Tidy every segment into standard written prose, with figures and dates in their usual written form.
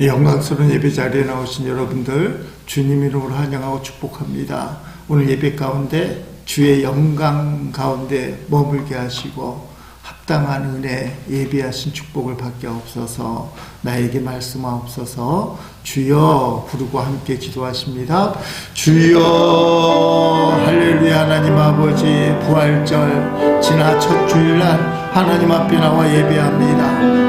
영광스러운 예배 자리에 나오신 여러분들 주님 이름으로 환영하고 축복합니다. 오늘 예배 가운데 주의 영광 가운데 머물게 하시고 합당한 은혜 예비하신 축복을 받게 없어서 나에게 말씀하옵소서. 주여 부르고 함께 기도하십니다. 주여 할렐루야. 하나님 아버지, 부활절 지나 첫 주일날 하나님 앞에 나와 예배합니다.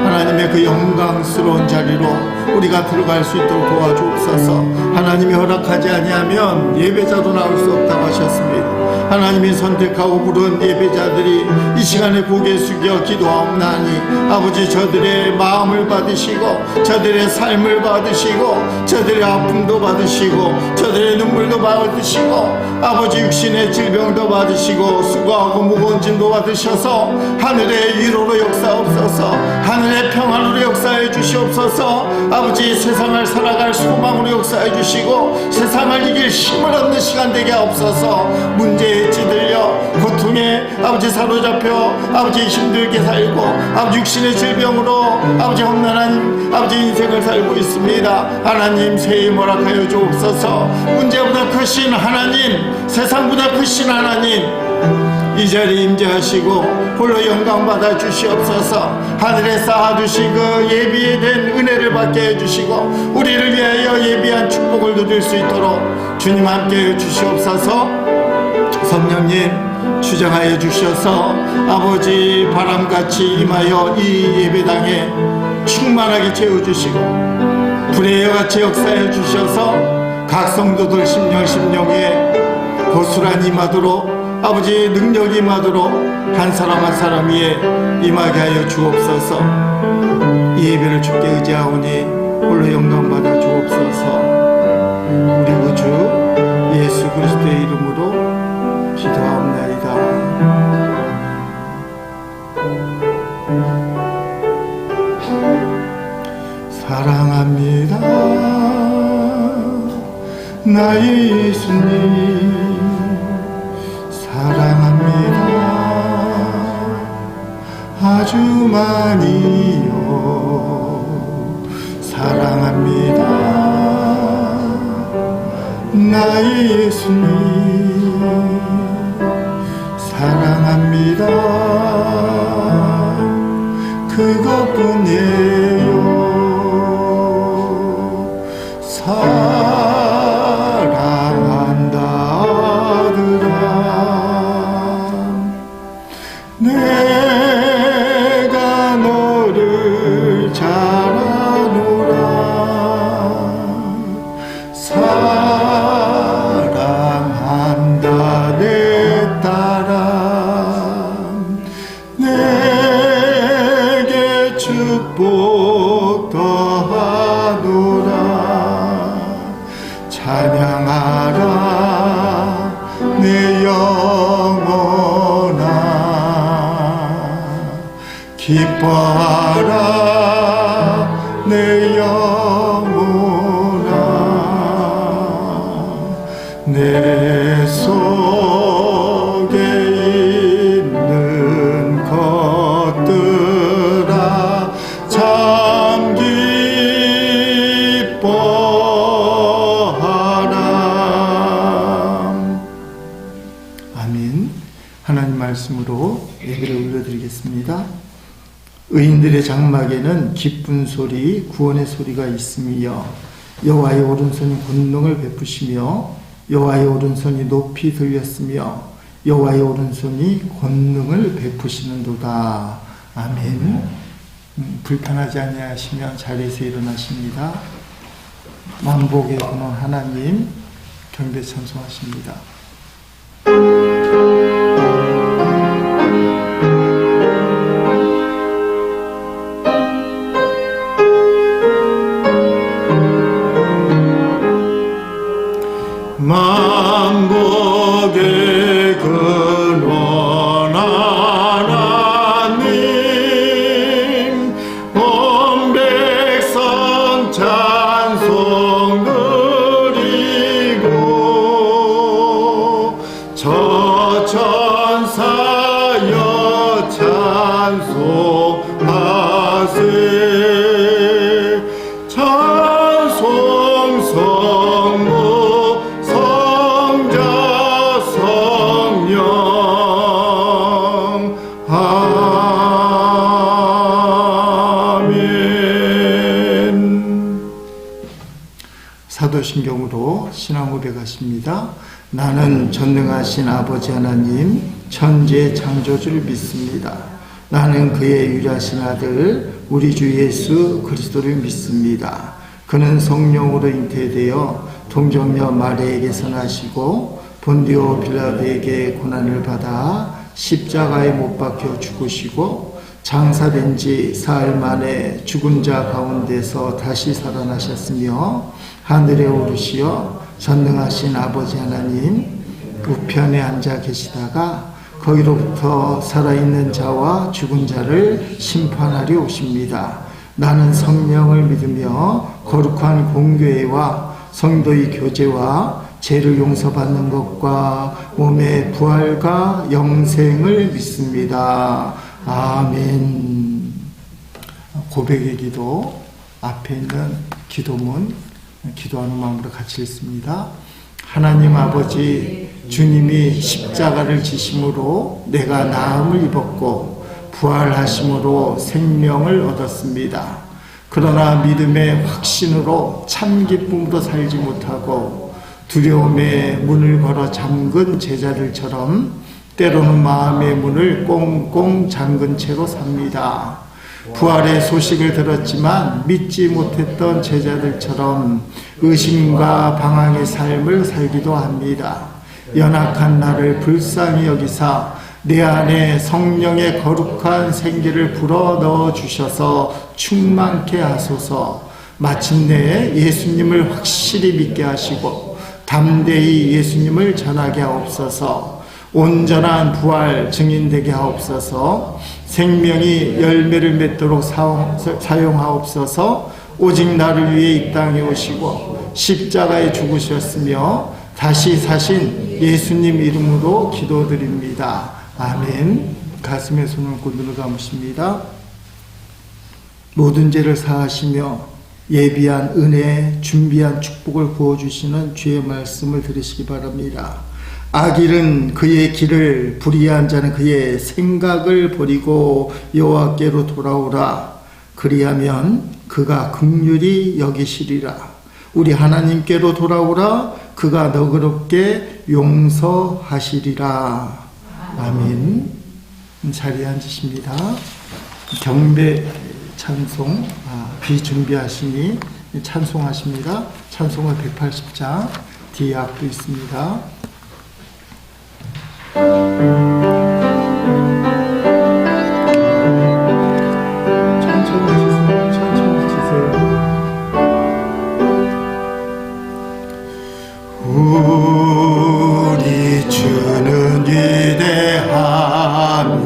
하나님의 그 영광스러운 자리로 우리가 들어갈 수 있도록 도와주옵소서. 하나님이 허락하지 아니하면 예배자도 나올 수 없다고 하셨습니다. 하나님이 선택하고 부른 예배자들이 이 시간에 고개 숙여 기도하옵나니 아버지, 저들의 마음을 받으시고 저들의 삶을 받으시고 저들의 아픔도 받으시고 저들의 눈물도 받으시고 아버지, 육신의 질병도 받으시고 수고하고 무거운 짐도 받으셔서 하늘의 위로로 역사옵소서. 하늘의 평안으로 역사해 주시옵소서. 아버지, 세상을 살아갈 소망으로 역사해 주시고 세상을 이길 힘을 얻는 시간 되게 하옵소서. 문제에 찌들려 고통에 아버지 사로잡혀 아버지 힘들게 살고 아버지 육신의 질병으로 아버지 험난한 아버지 인생을 살고 있습니다. 하나님, 새해 허락하여 주옵소서. 문제보다 크신 하나님, 세상보다 크신 하나님, 이 자리에 임재하시고 홀로 영광 받아 주시옵소서. 하늘에 쌓아주신 그 예비된 은혜를 받게 해주시고 우리를 위하여 예비한 축복을 누릴 수 있도록 주님 함께 해주시옵소서. 성령님 주장하여 주셔서 아버지, 바람같이 임하여 이 예배당에 충만하게 채워주시고 불의 여같이 역사해 주셔서 각 성도들 심령에 고스란히 임하도록 아버지, 능력이 임하도록 한 사람 한 사람 위에 임하게 하여 주옵소서. 이 예배를 주께 의지하오니 홀로 영광 받아 주옵소서. 우리 구주 예수 그리스도의 이름으로 기도하옵나이다. 사랑합니다 나의 예수님, 사랑합니다 아주 많이요. 사랑합니다 나의 예수님, 사랑합니다 그것뿐이에요. 사랑한다더라 내가 너를 잘 아노라. 사랑한다 내 딸아, 내게 축복 더하노라. 찬양하라 내 영혼아, 기뻐하라 내 영혼아. 내 속에 있는 것들아 참 기뻐하라. 아멘. 하나님 말씀으로 예배를 올려드리겠습니다. 의인들의 장막에는 기쁜 소리, 구원의 소리가 있으며 여호와의 오른손이 권능을 베푸시며 여호와의 오른손이 높이 들렸으며 여호와의 오른손이 권능을 베푸시는도다. 아멘. 불편하지 아니하시면 자리에서 일어나십니다. 만복의 근원 하나님 경배 찬송하십니다. 만복의 근원 하나님, 온 백성 찬송 드리고 저 천사여 찬송하세. 성부 성자 성령 아멘. 사도신경으로 신앙 고백하십니다. 나는 전능하신 아버지 하나님 천지의 창조주를 믿습니다. 나는 그의 유일하신 아들 우리 주 예수 그리스도를 믿습니다. 그는 성령으로 잉태되어 동정녀 마리아에게서 나시고 본디오 빌라도에게 고난을 받아 십자가에 못 박혀 죽으시고 장사된 지 사흘 만에 죽은 자 가운데서 다시 살아나셨으며 하늘에 오르시어 전능하신 아버지 하나님 우편에 앉아 계시다가 거기로부터 살아있는 자와 죽은 자를 심판하려 오십니다. 나는 성령을 믿으며 거룩한 공교회와 성도의 교제와 죄를 용서받는 것과 몸의 부활과 영생을 믿습니다. 아멘. 고백의 기도 앞에 있는 기도문 기도하는 마음으로 같이 읽습니다. 하나님 아버지, 주님이 십자가를 지심으로 내가 나음을 입었고 부활하심으로 생명을 얻었습니다. 그러나 믿음의 확신으로 참 기쁨으로 살지 못하고 두려움의 문을 걸어 잠근 제자들처럼 때로는 마음의 문을 꽁꽁 잠근 채로 삽니다. 부활의 소식을 들었지만 믿지 못했던 제자들처럼 의심과 방황의 삶을 살기도 합니다. 연약한 나를 불쌍히 여기사 내 안에 성령의 거룩한 생기를 불어넣어 주셔서 충만케 하소서. 마침내 예수님을 확실히 믿게 하시고 담대히 예수님을 전하게 하옵소서. 온전한 부활 증인되게 하옵소서. 생명이 열매를 맺도록 사용하옵소서. 오직 나를 위해 이 땅에 오시고 십자가에 죽으셨으며 다시 사신 예수님 이름으로 기도드립니다. 아멘. 가슴에 손을 얹고 눈을 감으십니다. 모든 죄를 사하시며 예비한 은혜, 준비한 축복을 부어주시는 주의 말씀을 들으시기 바랍니다. 악일은 그의 길을, 불의한 자는 그의 생각을 버리고 여호와께로 돌아오라. 그리하면 그가 긍휼히 여기시리라. 우리 하나님께로 돌아오라. 그가 너그럽게 용서하시리라. 아멘. 자리에 앉으십니다. 경배 찬송 비준비하시니 찬송하십니다. 찬송은 180장 뒤에 앞도 있습니다. 천천히 치세요. 우리 주는 위대하며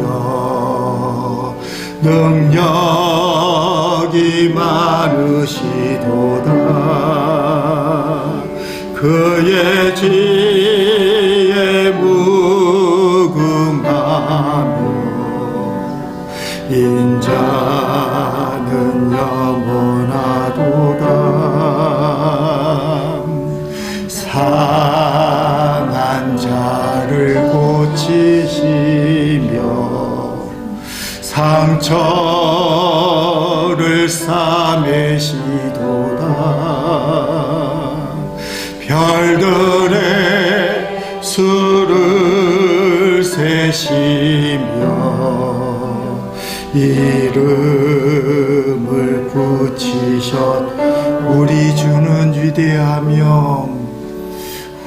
능력이 많으시도다. 그의 지혜 무궁하며 인자는 영원하도다. 상한 자를 고치시며 상처를 싸매시도다. 별들의 수를 세시며 이름을 붙이셨. 우리 주는 위대하며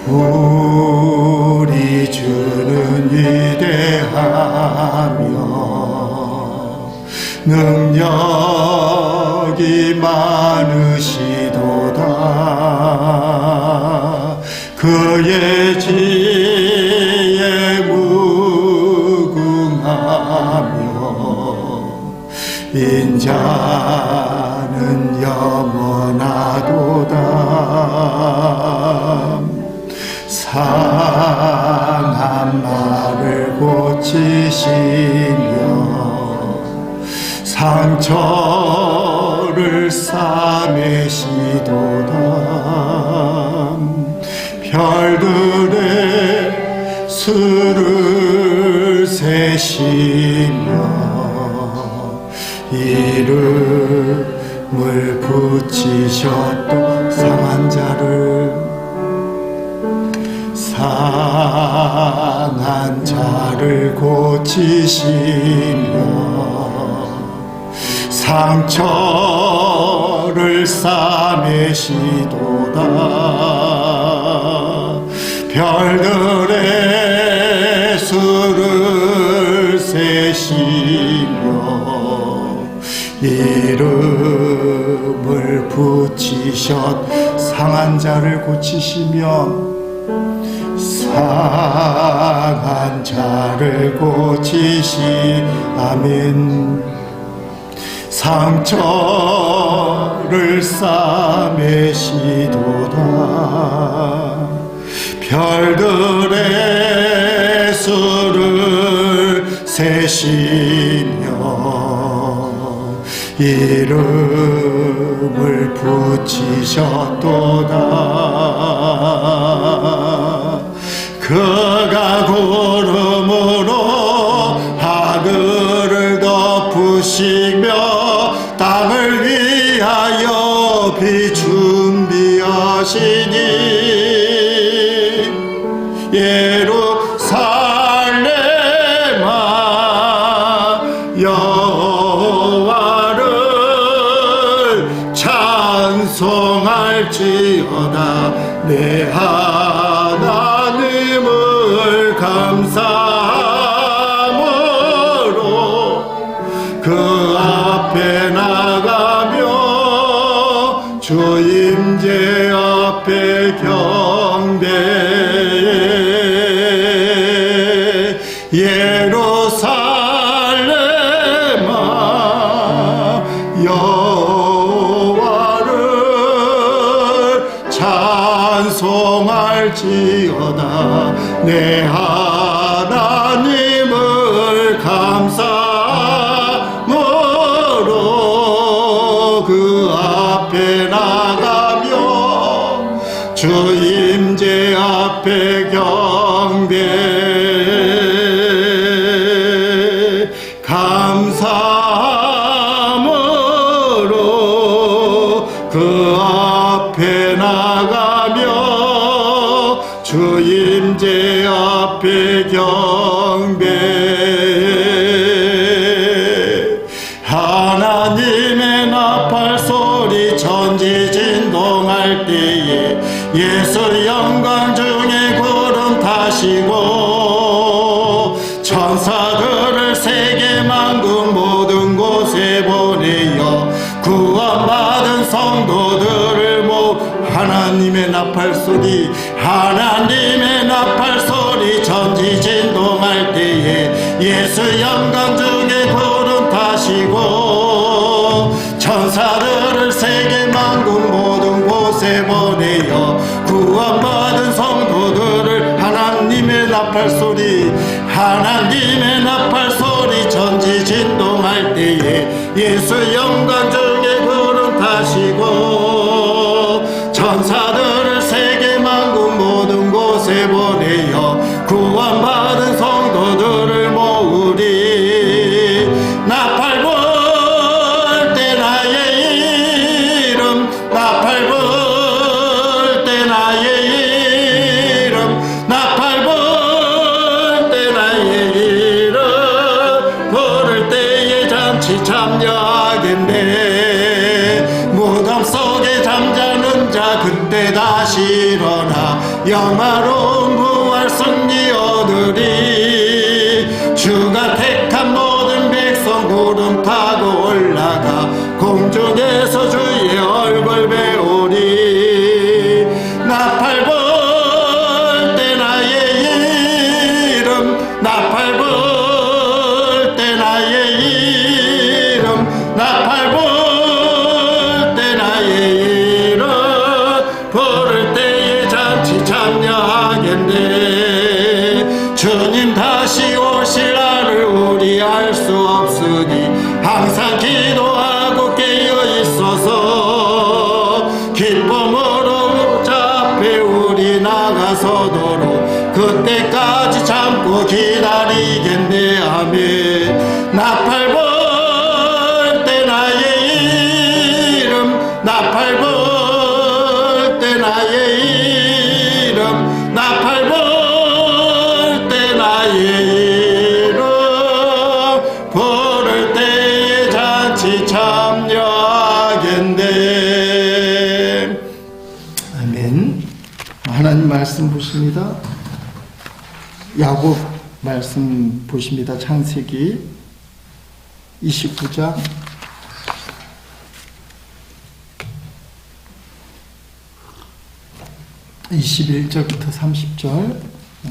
우리 주는 위대하며 능력이 많으시도다. 그의 지혜 무궁하며 인자는 영원하도다. 상한 나를 고치시며 상처를 싸매시도다. 별들의 수를 세시며 이름을 붙이셨도 상한 자를 고치시며 상처를 싸매시도다. 별들의 수를 세시며 이름을 붙이셨 상한 자를 고치시며 상한 자를 아멘. 상처를 싸매시도다. 별들의 수를 세시며 이름을 붙이셨도다. 그가 구름으로 하늘을 덮으시며 땅을 위하여 비 준비하시니 예루살렘아 여호와를 찬송할지어다. 내 하나님을 감사함으로 그 앞에 나가며 주 임재 앞에 경배해. 예루살렘아 여호와를 찬송할지어다. 내 하나님을 감사함으로 그 앞에 나가며 주 임재 앞에 경배 감사함으로 그 앞에 나가며 주 임재 앞에 경배. 하나님의 나팔 소리 천지진동할 때에 예수 영광 중에 구름 타시고 천사들을 세계 만국 모든 곳에 보내어 구원받은 성도들을 하나님의 나팔 소리 하나님의 나팔 소리 천지진동할 때에 예수 영광 중에 구름 타시고 천사들을 세계 만국 모든 곳에 보내어 구원받은 성도들을 하나님의 나팔 소리 하나님의 나팔 소리 천지진동할 때에 예수 영광 중에 구름 타시고 천사들을 세계 만국 모든 곳에 보내어 구원받은 성도들을 모으리. 나팔 불 때 나의 이름 나팔 불 때 나의 이름 나팔 불 때 나의 이름 부를 때에 잔치 참여하겠네. 무덤 속에 잠자는 자 그때 다시 일어나 영화로운 부활 승리 얻으리. 주가 택한 모든 백성 구름 타고 올라가 공중에서 주의 얼굴 배우리. 나팔 불 때 나의 이름 나팔 불 때 나의 이름 나팔 불 때 나의 이름 부를 때에 잔치 참여하겠네. 주님 다시 오실 날을 우리 알 수 없으니 항상 기도하고 깨어 있어서 기쁨으로 자 앞에 우리 나가 나서도록 그때까지 참고 기다리겠네. 아멘. 나팔 불 때 나의 이름, 나팔 불 때 나의 이름, 나팔 불 때 나의 이름 부를 때에 잔치 참여하겠네. 아멘. 하나님 말씀 보십니다. 야곱 말씀 보십니다. 창세기 29장 21절부터 30절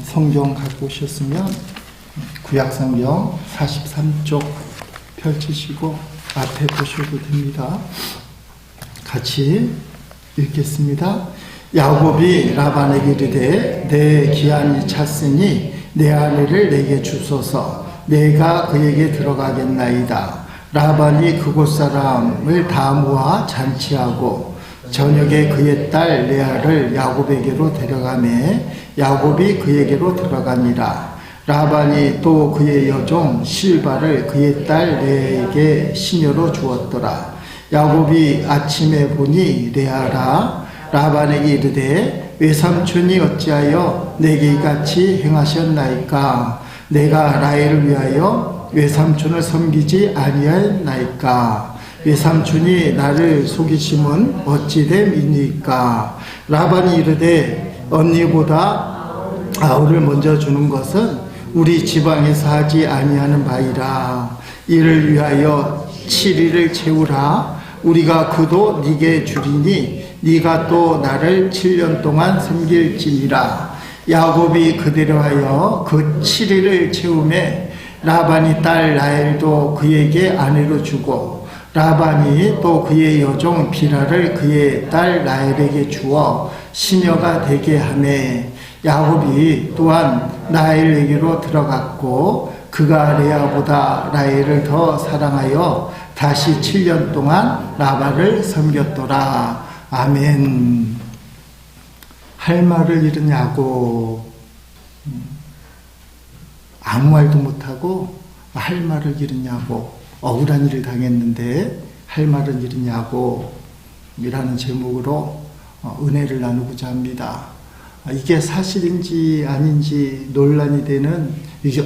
성경 갖고 오셨으면 구약성경 43쪽 펼치시고 앞에 보셔도 됩니다. 같이 읽겠습니다. 야곱이 라반에게 이르되 내 기한이 찼으니 내 아내를 내게 주소서. 내가 그에게 들어가겠나이다. 라반이 그곳 사람을 다 모아 잔치하고 저녁에 그의 딸 레아를 야곱에게로 데려가매 야곱이 그에게로 들어가니라. 라반이 또 그의 여종 실바를 그의 딸 레아에게 시녀로 주었더라. 야곱이 아침에 보니 레아라. 라반에게 이르되 외삼촌이 어찌하여 내게 이같이 행하셨나이까? 내가 라헬을 위하여 외삼촌을 섬기지 아니하였나이까? 외삼촌이 나를 속이심은 어찌 됨이니까? 라반이 이르되 언니보다 아우를 먼저 주는 것은 우리 지방에서 하지 아니하는 바이라. 이를 위하여 7일을 채우라. 우리가 그도 네게 주리니 네가 또 나를 7년 동안 섬길지니라. 야곱이 그대로 하여 그 7일을 채우매 라반이 딸 라헬도 그에게 아내로 주고 라반이 또 그의 여종 비라를 그의 딸 라헬에게 주어 시녀가 되게 하매 야곱이 또한 라헬에게로 들어갔고 그가 레아보다 라헬을 더 사랑하여 다시 7년 동안 라반을 섬겼더라. 아멘. 할 말을 잃은 야곱, 아무 말도 못하고 할 말을 잃은 야곱, 억울한 일을 당했는데 할 말을 잃은 야곱이라는 제목으로 은혜를 나누고자 합니다. 이게 사실인지 아닌지 논란이 되는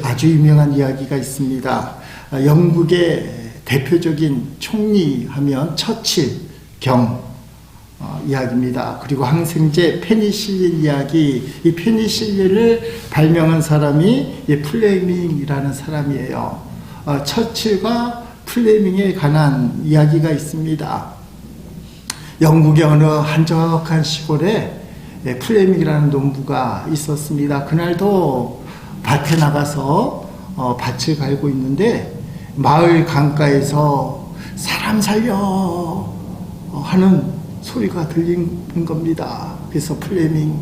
아주 유명한 이야기가 있습니다. 영국의 대표적인 총리 하면 처칠 경 이야기입니다. 그리고 항생제 페니실린 이야기, 이 페니실린을 발명한 사람이 플레밍이라는 사람이에요. 처칠과 플레밍에 관한 이야기가 있습니다. 영국의 어느 한적한 시골에 플레밍이라는 농부가 있었습니다. 그날도 밭에 나가서 밭을 갈고 있는데 마을 강가에서 사람 살려 하는 소리가 들린 겁니다. 그래서 플레밍이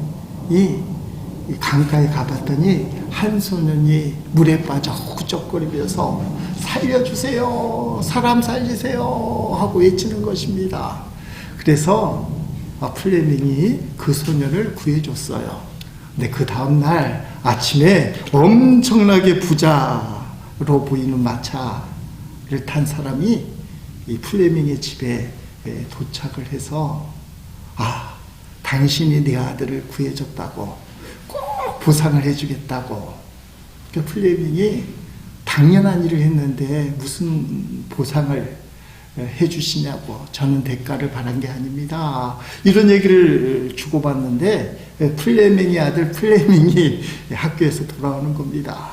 강가에 가봤더니 한 소년이 물에 빠져 후적거리면서 살려주세요, 사람 살리세요 하고 외치는 것입니다. 그래서 플레밍이 그 소년을 구해줬어요. 근데 그 다음날 아침에 엄청나게 부자로 보이는 마차를 탄 사람이 이 플레밍의 집에 도착을 해서 당신이 내 아들을 구해줬다고 꼭 보상을 해주겠다고. 그러니까 플레밍이 당연한 일을 했는데 무슨 보상을 해주시냐고. 저는 대가를 바란 게 아닙니다. 이런 얘기를 주고받는데 플레밍의 아들 플레밍이 학교에서 돌아오는 겁니다.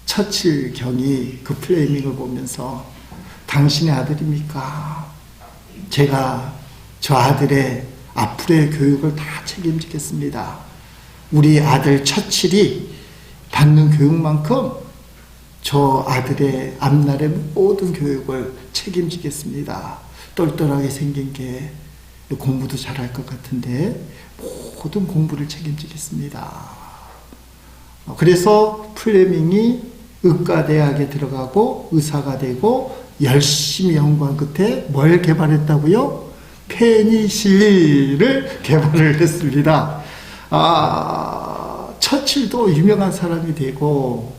처칠 경이 그 플레밍을 보면서 당신의 아들입니까? 제가 저 아들의 앞으로의 교육을 다 책임지겠습니다. 우리 아들 처칠이 받는 교육만큼 저 아들의 앞날의 모든 교육을 책임지겠습니다. 똘똘하게 생긴 게 공부도 잘할 것 같은데 모든 공부를 책임지겠습니다. 그래서 플레밍이 의과대학에 들어가고 의사가 되고 열심히 연구한 끝에 뭘 개발했다고요? 페니실린을 개발을 했습니다. 처칠도 유명한 사람이 되고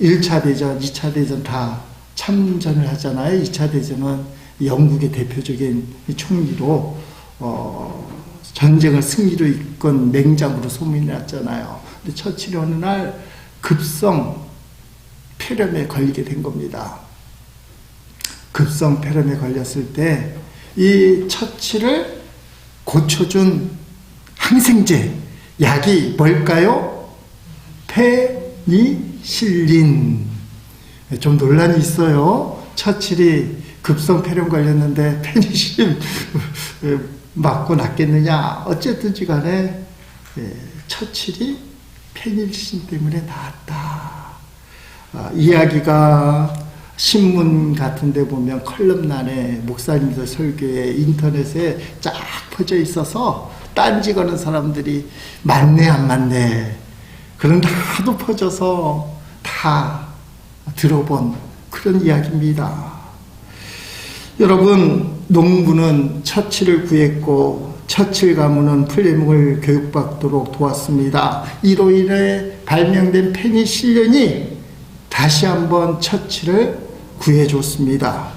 1차 대전, 2차 대전 다 참전을 하잖아요. 2차 대전은 영국의 대표적인 총리로 전쟁을 승리로 이끈 맹장으로 소문이 났잖아요. 근데 처칠이 어느 날 급성 폐렴에 걸리게 된 겁니다. 급성 폐렴에 걸렸을 때 이 처칠을 고쳐준 항생제 약이 뭘까요? 페니실린. 좀 논란이 있어요. 처칠이 급성 폐렴 걸렸는데 페니실린 맞고 낫겠느냐. 어쨌든지 간에 처칠이 페니실린 때문에 나았다. 이야기가 신문 같은 데 보면 컬럼란에 목사님들 설교에 인터넷에 쫙 퍼져 있어서 딴지 거는 사람들이 맞네 안 맞네 그런데 하도 퍼져서 다 들어본 그런 이야기입니다. 여러분, 농부는 처칠을 구했고 처칠 가문은 플레밍을 교육받도록 도왔습니다. 이로 인해 발명된 페니실린이 다시 한번 처칠을 구해줬습니다.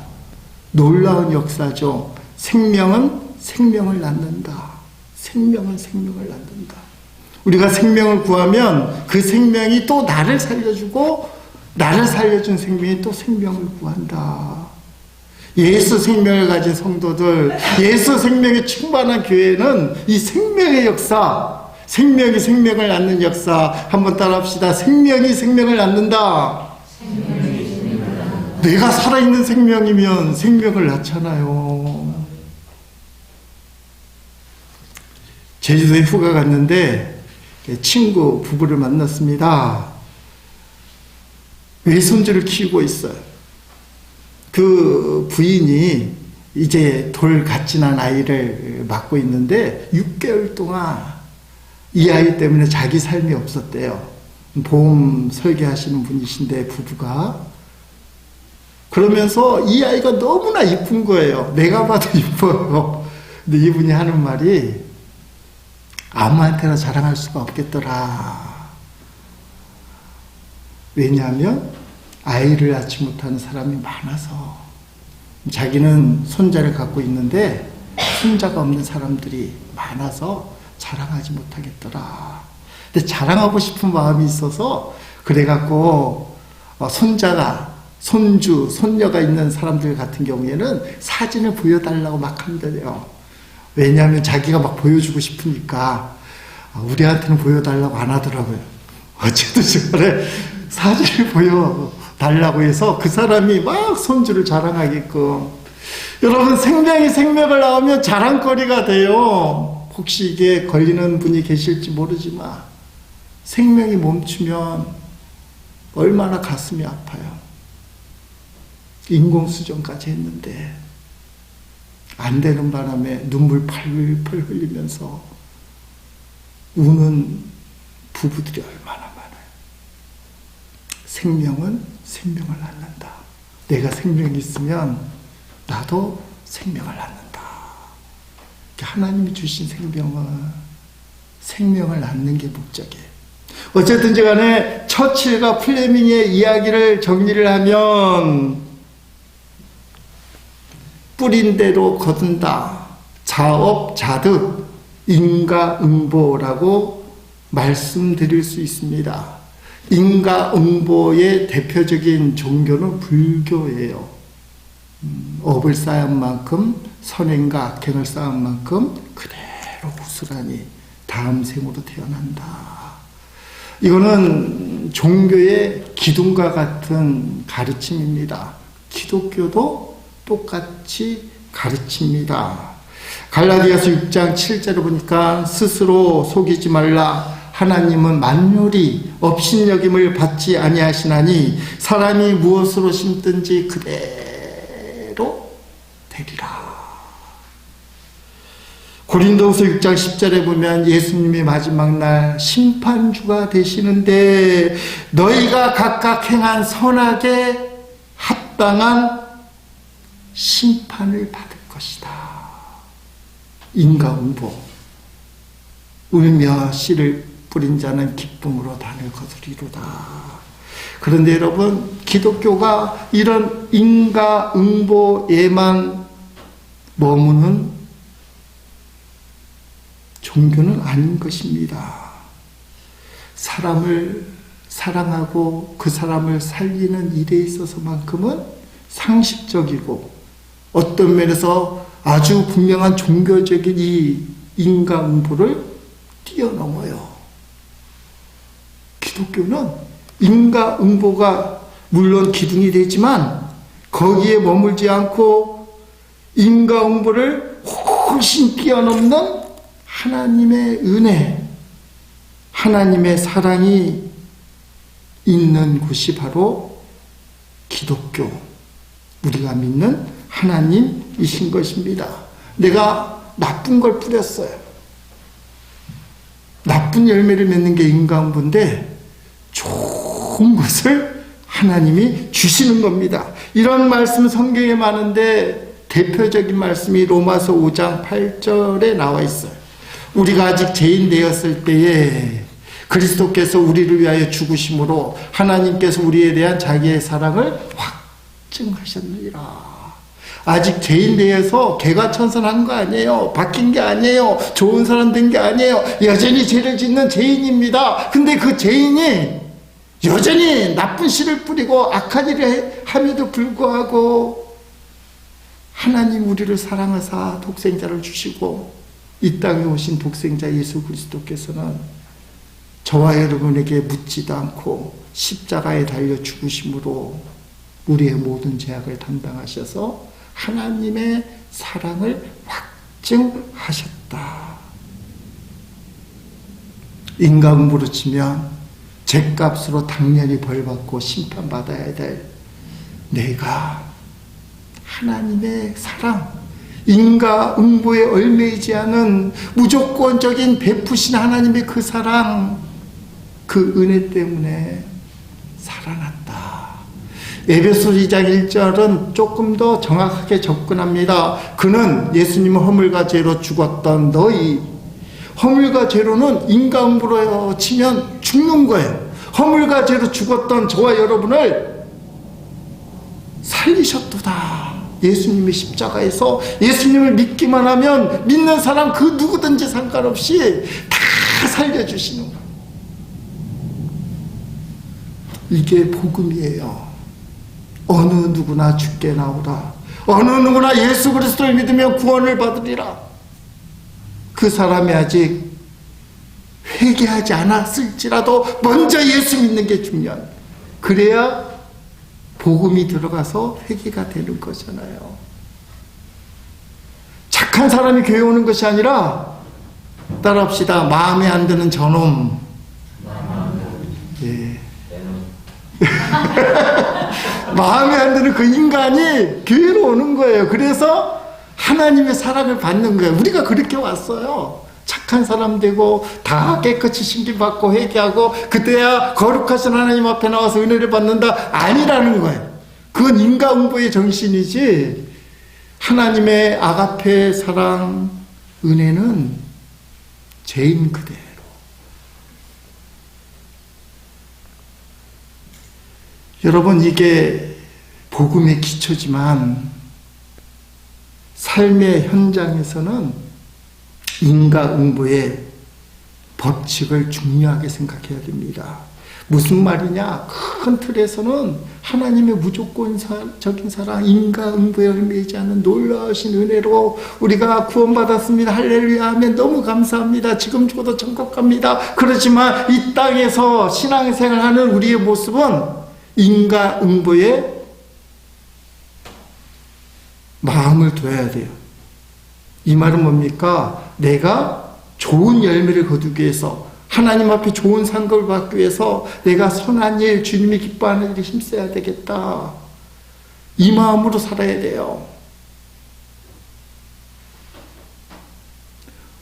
놀라운 역사죠. 생명은 생명을 낳는다. 생명은 생명을 낳는다. 우리가 생명을 구하면 그 생명이 또 나를 살려주고 나를 살려준 생명이 또 생명을 구한다. 예수 생명을 가진 성도들, 예수 생명이 충만한 교회는 이 생명의 역사, 생명이 생명을 낳는 역사 한번 따라합시다. 생명이 생명을 낳는다. 내가 살아있는 생명이면 생명을 낳잖아요. 제주도에 휴가 갔는데 친구 부부를 만났습니다. 외손주를 키우고 있어요. 그 부인이 이제 돌갓진한 아이를 맡고 있는데 6개월 동안 이 아이 때문에 자기 삶이 없었대요. 보험 설계하시는 분이신데 부부가 그러면서 이 아이가 너무나 이쁜 거예요. 내가 봐도 이뻐요. 근데 이분이 하는 말이 아무한테나 자랑할 수가 없겠더라. 왜냐하면 아이를 낳지 못하는 사람이 많아서 자기는 손자를 갖고 있는데 손자가 없는 사람들이 많아서 자랑하지 못하겠더라. 근데 자랑하고 싶은 마음이 있어서 그래갖고 손자가 손주, 손녀가 있는 사람들 같은 경우에는 사진을 보여달라고 막 한대요. 왜냐하면 자기가 막 보여주고 싶으니까 우리한테는 보여달라고 안 하더라고요. 어쨌든 저래 사진을 보여달라고 해서 그 사람이 막 손주를 자랑하게끔. 여러분, 생명이 생명을 낳으면 자랑거리가 돼요. 혹시 이게 걸리는 분이 계실지 모르지만 생명이 멈추면 얼마나 가슴이 아파요. 인공수정까지 했는데 안 되는 바람에 눈물 펄펄 흘리면서 우는 부부들이 얼마나 많아요. 생명은 생명을 낳는다. 내가 생명이 있으면 나도 생명을 낳는다. 하나님이 주신 생명을 낳는 게 목적이에요. 어쨌든지 간에 처칠과 플레밍의 이야기를 정리를 하면 뿌린 대로 거둔다. 자업자득, 인과응보라고 말씀드릴 수 있습니다. 인과응보의 대표적인 종교는 불교예요. 업을 쌓은 만큼 선행과 악행을 쌓은 만큼 그대로 고스란히 다음 생으로 태어난다. 이거는 종교의 기둥과 같은 가르침입니다. 기독교도 똑같이 가르칩니다. 갈라디아서 6장 7절을 보니까 스스로 속이지 말라. 하나님은 만물이 업신여김을 받지 아니하시나니 사람이 무엇으로 심든지 그대로 되리라. 고린도후서 6장 10절에 보면 예수님이 마지막 날 심판주가 되시는데 너희가 각각 행한 선악에 합당한 심판을 받을 것이다. 인과응보. 울며 씨를 뿌린 자는 기쁨으로 단을 거두리로다. 그런데 여러분, 기독교가 이런 인과응보에만 머무는 종교는 아닌 것입니다. 사람을 사랑하고 그 사람을 살리는 일에 있어서만큼은 상식적이고 어떤 면에서 아주 분명한 종교적인 이 인과응보를 뛰어넘어요. 기독교는 인과응보가 물론 기둥이 되지만 거기에 머물지 않고 인과응보를 훨씬 뛰어넘는 하나님의 은혜, 하나님의 사랑이 있는 곳이 바로 기독교, 우리가 믿는 하나님이신 것입니다. 내가 나쁜 걸 뿌렸어요. 나쁜 열매를 맺는 게 인과응보인데 좋은 것을 하나님이 주시는 겁니다. 이런 말씀 성경에 많은데 대표적인 말씀이 로마서 5장 8절에 나와 있어요. 우리가 아직 죄인 되었을 때에 그리스도께서 우리를 위하여 죽으심으로 하나님께서 우리에 대한 자기의 사랑을 확증하셨느니라. 아직 죄인 되어서 개과천선한 거 아니에요. 바뀐 게 아니에요. 좋은 사람 된 게 아니에요. 여전히 죄를 짓는 죄인입니다. 근데 그 죄인이 여전히 나쁜 씨를 뿌리고 악한 일을 함에도 불구하고 하나님 우리를 사랑하사 독생자를 주시고 이 땅에 오신 독생자 예수 그리스도께서는 저와 여러분에게 묻지도 않고 십자가에 달려 죽으심으로 우리의 모든 죄악을 담당하셔서 하나님의 사랑을 확증하셨다. 인과응보로 치면 죄값으로 당연히 벌받고 심판받아야 될 내가 하나님의 사랑, 인과응보에 얽매이지 않은 무조건적인 베푸신 하나님의 그 사랑, 그 은혜 때문에 살아났다. 에베소 2장 1절은 조금 더 정확하게 접근합니다. 그는 예수님은 허물과 죄로 죽었던 너희, 허물과 죄로는 인과응보로 치면 죽는 거예요. 허물과 죄로 죽었던 저와 여러분을 살리셨도다. 예수님의 십자가에서 예수님을 믿기만 하면 믿는 사람 그 누구든지 상관없이 다 살려주시는 거예요. 이게 복음이에요. 어느 누구나 주께 나오라. 어느 누구나 예수 그리스도를 믿으며 구원을 받으리라. 그 사람이 아직 회개하지 않았을지라도 먼저 예수 믿는 게 중요해요. 그래야 복음이 들어가서 회개가 되는 거잖아요. 착한 사람이 교회 오는 것이 아니라 따라합시다. 마음에 안 드는 저놈. 예. 마음에 안 드는 그 인간이 교회로 오는 거예요. 그래서 하나님의 사랑을 받는 거예요. 우리가 그렇게 왔어요. 착한 사람 되고 다 깨끗이 신김받고 회개하고 그때야 거룩하신 하나님 앞에 나와서 은혜를 받는다 아니라는 거예요. 그건 인과응보의 정신이지 하나님의 아가페 사랑 은혜는 죄인 그대로. 여러분, 이게 복음의 기초지만 삶의 현장에서는 인과응보의 법칙을 중요하게 생각해야 됩니다. 무슨 말이냐? 큰 틀에서는 하나님의 무조건적인 사랑, 인과응보에 얽매이지 않은 놀라우신 은혜로 우리가 구원받았습니다. 할렐루야 하면 너무 감사합니다. 지금 죽어도 천국 갑니다. 그렇지만 이 땅에서 신앙생활하는 우리의 모습은 인과응보에 마음을 둬야 돼요. 이 말은 뭡니까? 내가 좋은 열매를 거두기 위해서, 하나님 앞에 좋은 상급을 받기 위해서 내가 선한 일, 주님이 기뻐하는 일에 힘써야 되겠다. 이 마음으로 살아야 돼요.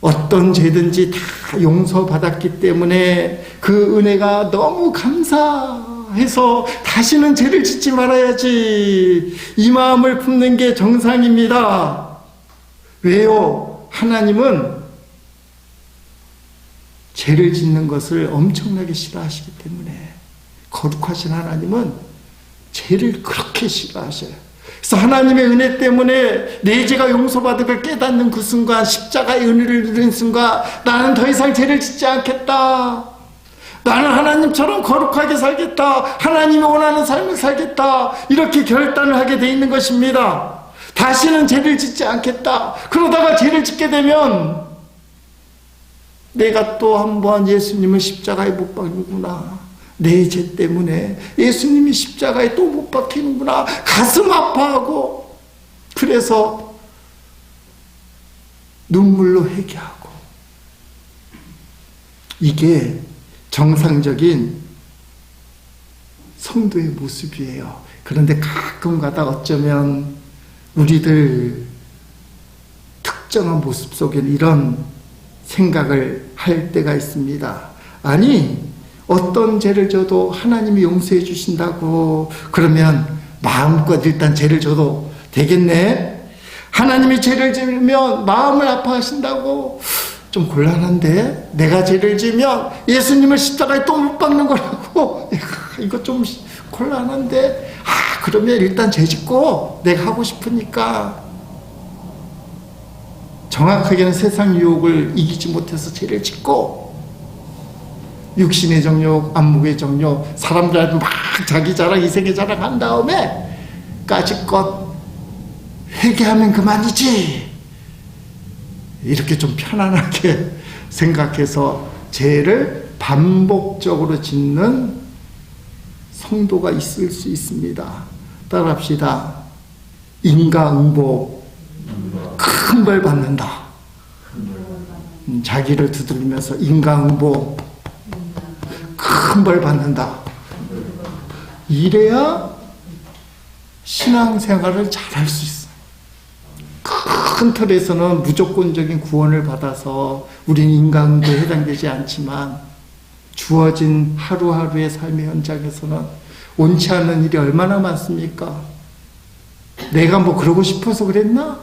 어떤 죄든지 다 용서받았기 때문에 그 은혜가 너무 감사해서 다시는 죄를 짓지 말아야지. 이 마음을 품는 게 정상입니다. 왜요? 하나님은 죄를 짓는 것을 엄청나게 싫어하시기 때문에 거룩하신 하나님은 죄를 그렇게 싫어하셔요. 그래서 하나님의 은혜 때문에 내 죄가 용서받은 걸 깨닫는 그 순간, 십자가의 은혜를 누리는 순간, 나는 더 이상 죄를 짓지 않겠다. 나는 하나님처럼 거룩하게 살겠다. 하나님이 원하는 삶을 살겠다. 이렇게 결단을 하게 돼 있는 것입니다. 다시는 죄를 짓지 않겠다. 그러다가 죄를 짓게 되면 내가 또 한 번 예수님을 십자가에 못 박는구나. 내 죄 때문에 예수님이 십자가에 또 못 박히는구나. 가슴 아파하고, 그래서 눈물로 회개하고. 이게 정상적인 성도의 모습이에요. 그런데 가끔 가다 어쩌면 우리들 특정한 모습 속에는 이런 생각을 할 때가 있습니다. 아니, 어떤 죄를 져도 하나님이 용서해 주신다고 그러면 마음껏 일단 죄를 져도 되겠네. 하나님이 죄를 지으면 마음을 아파하신다고 좀 곤란한데, 내가 죄를 지으면 예수님을 십자가에 또 못 박는 거라고 이거 좀 곤란한데, 그러면 일단 죄 짓고 내가 하고 싶으니까. 정확하게는 세상 유혹을 이기지 못해서 죄를 짓고, 육신의 정욕, 안목의 정욕, 사람들한테 막 자기 자랑, 이생의 자랑 한 다음에 까짓것 회개하면 그만이지, 이렇게 좀 편안하게 생각해서 죄를 반복적으로 짓는 성도가 있을 수 있습니다. 따라합시다. 인과응보, 큰 벌 받는다. 자기를 두드리면서 인과응보, 큰 벌 받는다. 이래야 신앙생활을 잘할 수 있어요. 큰 틀에서는 무조건적인 구원을 받아서 우리는 인간응보에 해당되지 않지만, 주어진 하루하루의 삶의 현장에서는 옳지 않은 일이 얼마나 많습니까? 내가 뭐 그러고 싶어서 그랬나?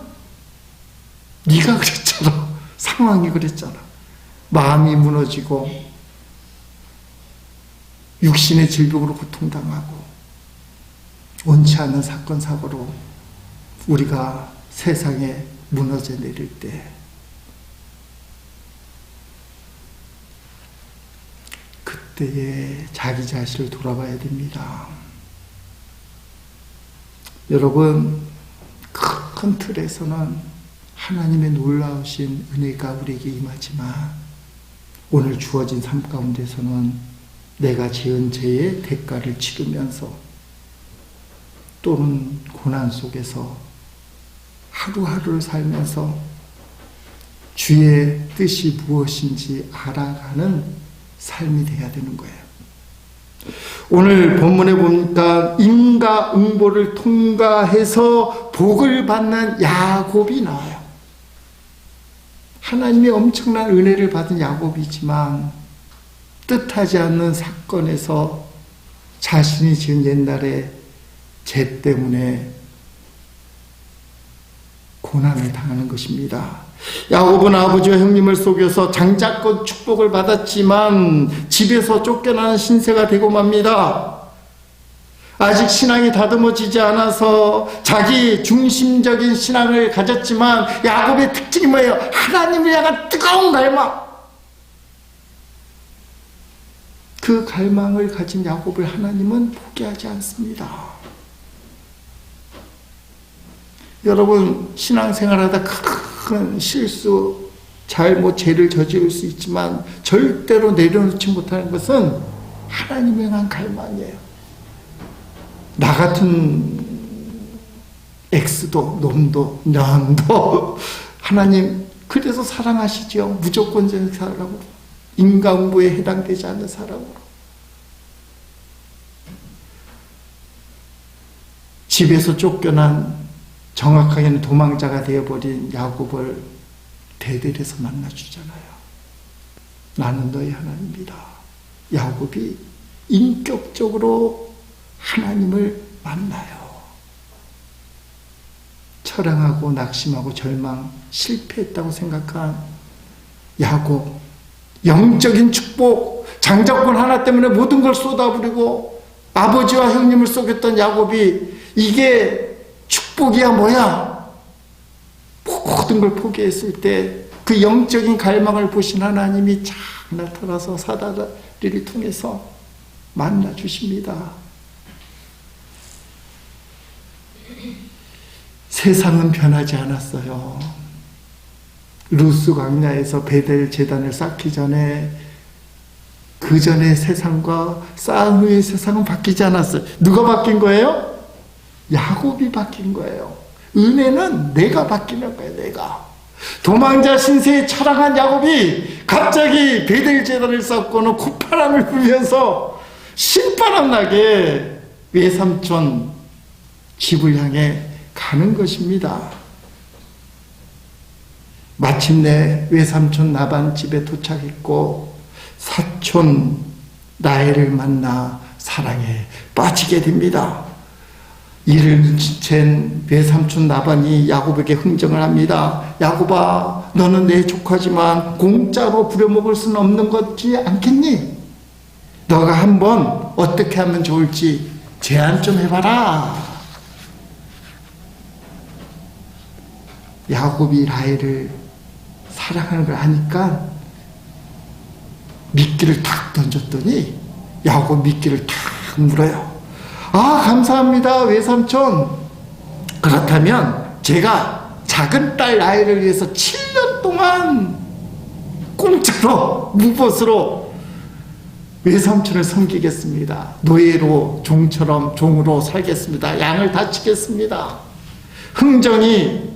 네가 그랬잖아. 상황이 그랬잖아. 마음이 무너지고 육신의 질병으로 고통당하고 옳지 않은 사건 사고로 우리가 세상에 무너져 내릴 때, 그때에 자기 자신을 돌아봐야 됩니다. 여러분, 큰 틀에서는 하나님의 놀라우신 은혜가 우리에게 임하지만, 오늘 주어진 삶 가운데서는 내가 지은 죄의 대가를 치르면서 또는 고난 속에서 하루하루를 살면서 주의 뜻이 무엇인지 알아가는 삶이 돼야 되는 거예요. 오늘 본문에 보니까 인과응보를 통과해서 복을 받는 야곱이 나와요. 하나님의 엄청난 은혜를 받은 야곱이지만 뜻하지 않는 사건에서 자신이 지은 옛날에 죄 때문에 고난을 당하는 것입니다. 야곱은 아버지와 형님을 속여서 장자권 축복을 받았지만 집에서 쫓겨나는 신세가 되고 맙니다. 아직 신앙이 다듬어지지 않아서 자기 중심적인 신앙을 가졌지만, 야곱의 특징이 뭐예요? 하나님을 향한 뜨거운 갈망. 그 갈망을 가진 야곱을 하나님은 포기하지 않습니다. 여러분, 신앙생활하다 큰 실수, 잘못, 죄를 저지를 수 있지만 절대로 내려놓지 못하는 것은 하나님에 대한 갈망이에요. 나 같은 X도, 놈도, 년도 하나님 그래서 사랑하시죠. 무조건적인 사랑으로, 인과응보에 해당되지 않는 사랑으로. 집에서 쫓겨난, 정확하게는 도망자가 되어버린 야곱을 베델에서 만나주잖아요. 나는 너희 하나님이다. 야곱이 인격적으로 하나님을 만나요. 철량하고 낙심하고 절망, 실패했다고 생각한 야곱, 영적인 축복, 장자권 하나 때문에 모든 걸 쏟아부리고 아버지와 형님을 속였던 야곱이 이게 축복이야 뭐야? 모든 걸 포기했을 때 그 영적인 갈망을 보신 하나님이 잘 나타나서 사다리를 통해서 만나 주십니다. 세상은 변하지 않았어요. 루스 광야에서 베델 제단을 쌓기 전에 그 전의 세상과 쌓은 후의 세상은 바뀌지 않았어요. 누가 바뀐 거예요? 야곱이 바뀐 거예요. 은혜는 내가 바뀌는 거예요. 내가. 도망자 신세에 철학한 야곱이 갑자기 베델 제단을 쌓고는 콧바람을 불면서 신바람 나게 외삼촌 집을 향해 가는 것입니다. 마침내 외삼촌 라반 집에 도착했고 사촌 라헬을 만나 사랑에 빠지게 됩니다. 이를 눈치챈 외삼촌 라반이 야곱에게 흥정을 합니다. 야곱아, 너는 내 조카지만 공짜로 부려먹을 수는 없는 거지 않겠니? 너가 한번 어떻게 하면 좋을지 제안 좀 해봐라. 야곱이 라헬을 사랑하는 걸 아니까 미끼를 탁 던졌더니 야곱 미끼를 탁 물어요. 아, 감사합니다 외삼촌. 그렇다면 제가 작은 딸 라헬을 위해서 7년 동안 공짜로 무벗으로 외삼촌을 섬기겠습니다. 노예로 종으로 살겠습니다. 양을 다치겠습니다. 흥정이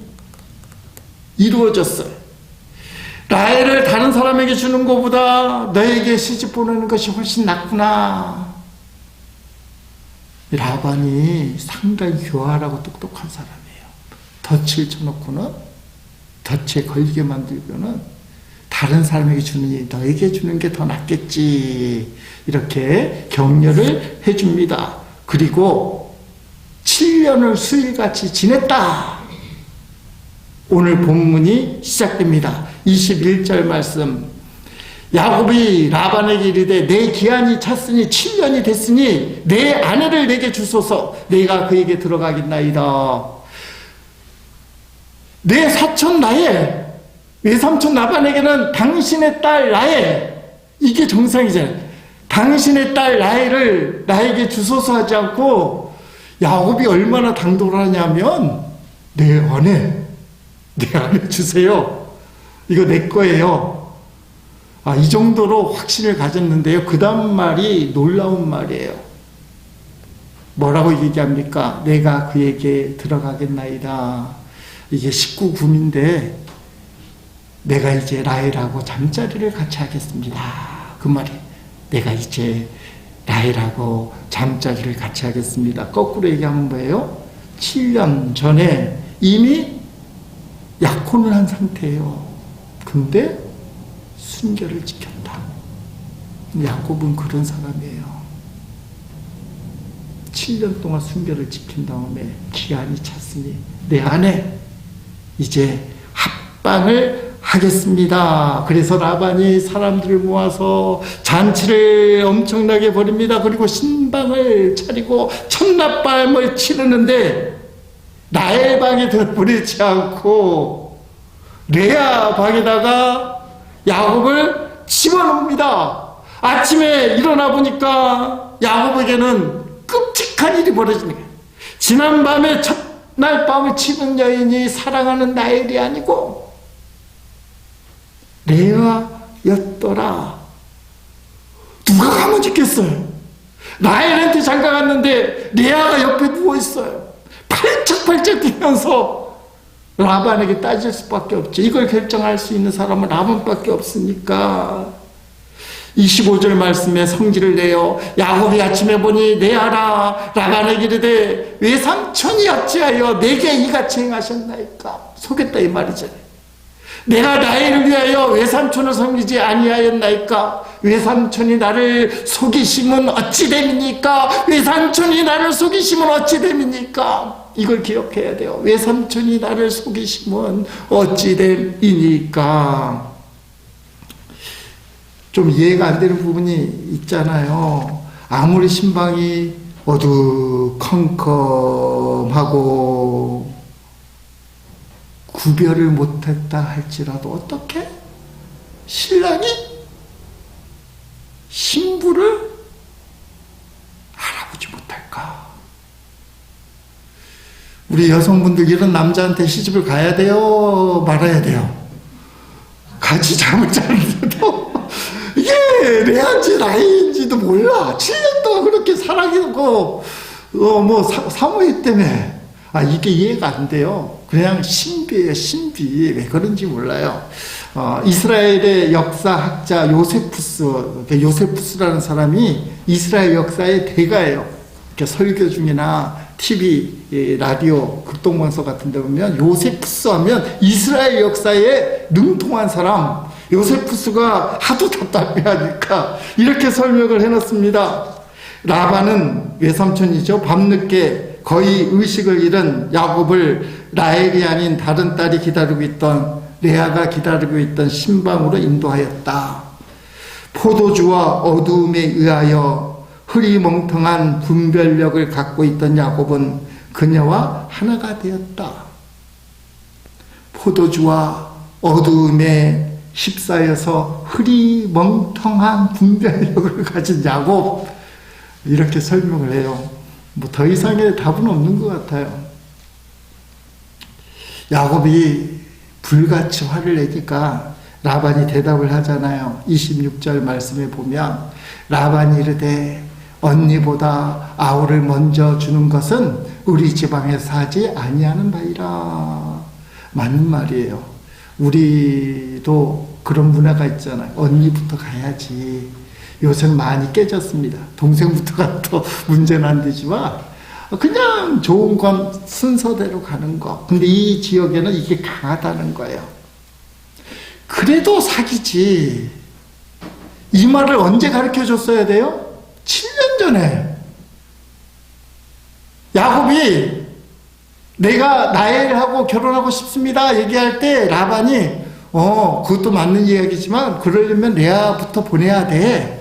이루어졌어요. 라헬을 다른 사람에게 주는 것보다 너에게 시집 보내는 것이 훨씬 낫구나. 라반이 상당히 교활하고 똑똑한 사람이에요. 덫을 쳐놓고는, 덫에 걸리게 만들고는 다른 사람에게 주느니 너에게 주는 게 더 낫겠지. 이렇게 격려를 해줍니다. 그리고 7년을 수일같이 지냈다. 오늘 본문이 시작됩니다. 21절 말씀. 야곱이 라반에게 이르되 내 기한이 찼으니 7년이 됐으니 내 아내를 내게 주소서. 내가 그에게 들어가겠나이다. 내 사촌 라헬, 외삼촌 라반에게는 당신의 딸 라헬, 이게 정상이잖아요. 당신의 딸 라헬을 나에게 주소서 하지 않고 야곱이 얼마나 당돌하냐면 내 아내 주세요. 이거 내 거예요. 이 정도로 확신을 가졌는데요. 그 다음 말이 놀라운 말이에요. 뭐라고 얘기합니까? 내가 그에게 들어가겠나이다. 이게 19금인데 내가 이제 라헬하고 잠자리를 같이 하겠습니다. 그 말이 내가 이제 라헬하고 잠자리를 같이 하겠습니다. 거꾸로 얘기하면 뭐예요? 7년 전에 이미 약혼을 한 상태예요. 근데 순결을 지켰다. 야곱은 그런 사람이에요. 7년 동안 순결을 지킨 다음에 기한이 찼으니 내 아내 이제 합방을 하겠습니다. 그래서 라반이 사람들을 모아서 잔치를 엄청나게 벌입니다. 그리고 신방을 차리고 첫납밤을 치르는데 라헬 방에 들어버리지 않고 레아 방에다가 야곱을 집어넣습니다. 아침에 일어나 보니까 야곱에게는 끔찍한 일이 벌어지는 거예요. 지난밤에 첫날 밤을 치는 여인이 사랑하는 라헬이 아니고 레아였더라. 누가 가만 있겠어요? 라헬한테 장가 갔는데 레아가 옆에 누워있어요. 팔짝팔짝 뛰면서 라반에게 따질 수밖에 없죠. 이걸 결정할 수 있는 사람은 라반밖에 없으니까. 25절 말씀에 성질을 내요. 야곱이 아침에 보니 레아라 라반에게 이르되 외삼촌이 어찌하여 내게 이같이 행하셨나이까. 속였다 이 말이잖아요. 내가 라헬을 위하여 외삼촌을 섬기지 아니하였나이까. 외삼촌이 나를 속이심은 어찌 됨이니까. 외삼촌이 나를 속이심은 어찌 됨이니까. 이걸 기억해야 돼요. 외삼촌이 나를 속이심은 어찌 됨이니까. 좀 이해가 안 되는 부분이 있잖아요. 아무리 신방이 어두컴컴하고 구별을 못했다 할지라도 어떻게 신랑이 신부를 알아보지 못할까? 우리 여성분들 이런 남자한테 시집을 가야 돼요? 말아야 돼요? 같이 잠을 자는데도 이게 레아인지 라인지도 몰라. 7년 동안 그렇게 사랑했고 사모님 때문에 이게 이해가 안 돼요. 그냥 신비예요, 신비. 왜 그런지 몰라요. 이스라엘의 역사학자 요세푸스라는 사람이 이스라엘 역사의 대가예요. 이렇게 설교 중이나 TV, 라디오, 극동방송 같은 데 보면 요세푸스 하면 이스라엘 역사에 능통한 사람, 요세푸스가 하도 답답해하니까 이렇게 설명을 해놨습니다. 라반은 외삼촌이죠. 밤늦게 거의 의식을 잃은 야곱을 라헬이 아닌 다른 딸이 기다리고 있던 레아가 기다리고 있던 신방으로 인도하였다. 포도주와 어두움에 의하여 흐리멍텅한 분별력을 갖고 있던 야곱은 그녀와 하나가 되었다. 포도주와 어두움에 휩싸여서 흐리멍텅한 분별력을 가진 야곱, 이렇게 설명을 해요. 더 이상의 답은 없는 것 같아요. 야곱이 불같이 화를 내니까 라반이 대답을 하잖아요. 26절 말씀에 보면 라반이 이르되 언니보다 아우를 먼저 주는 것은 우리 지방에서 하지 아니하는 바이라. 맞는 말이에요. 우리도 그런 문화가 있잖아요. 언니부터 가야지. 요새는 많이 깨졌습니다. 동생부터가 또 문제는 안 되지만 그냥 좋은 건 순서대로 가는 거. 근데 이 지역에는 이게 강하다는 거예요. 그래도 사기지. 이 말을 언제 가르쳐 줬어야 돼요? 7년 전에. 야곱이 내가 라헬하고 결혼하고 싶습니다 얘기할 때 라반이 그것도 맞는 이야기지만 그러려면 레아부터 보내야 돼.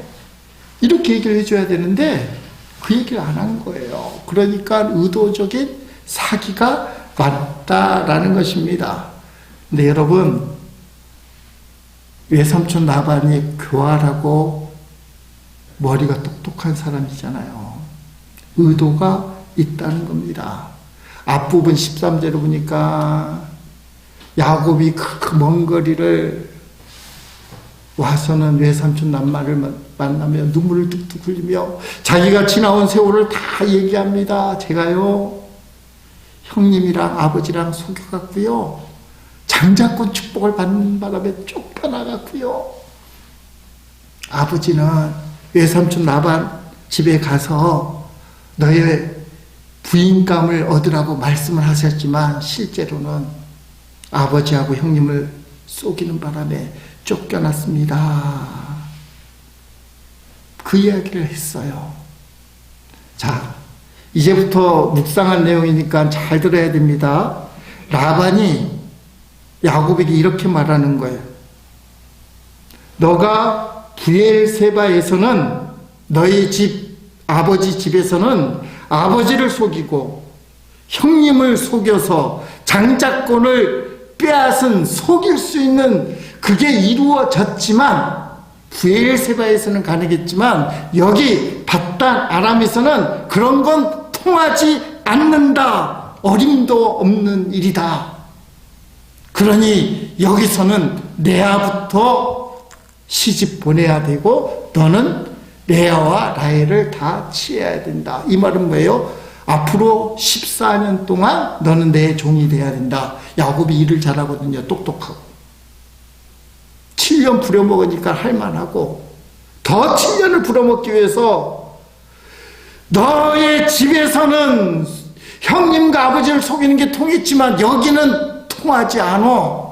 이렇게 얘기를 해줘야 되는데 그 얘기를 안 한 거예요. 그러니까 의도적인 사기가 맞다라는 것입니다. 근데 여러분, 외삼촌 라반이 교활하고 머리가 똑똑한 사람이잖아요. 의도가 있다는 겁니다. 앞부분 13절을 보니까 야곱이 그 먼 거리를 와서는 외삼촌 남마를 만나며 눈물을 뚝뚝 흘리며 자기가 지나온 세월을 다 얘기합니다. 제가요 형님이랑 아버지랑 속여갔고요, 장자권 축복을 받는 바람에 쫓겨나갔고요, 아버지는 외삼촌 라반 집에 가서 너의 부인감을 얻으라고 말씀을 하셨지만 실제로는 아버지하고 형님을 속이는 바람에 쫓겨났습니다. 그 이야기를 했어요. 자, 이제부터 묵상한 내용이니까 잘 들어야 됩니다. 라반이 야곱에게 이렇게 말하는 거예요. 너가 브엘세바에서는 너희 집 아버지 집에서는 아버지를 속이고 형님을 속여서 장자권을 빼앗은 속일 수 있는 그게 이루어졌지만 브엘세바에서는 가능했지만 여기 밧단 아람에서는 그런 건 통하지 않는다. 어림도 없는 일이다. 그러니 여기서는 레아부터 시집 보내야 되고 너는 레아와 라헬을 다 취해야 된다. 이 말은 뭐예요? 앞으로 14년 동안 너는 내 종이 돼야 된다. 야곱이 일을 잘하거든요. 똑똑하고. 7년 부려먹으니까 할만하고, 더 7년을 부려먹기 위해서 너의 집에서는 형님과 아버지를 속이는 게 통했지만 여기는 통하지 않아.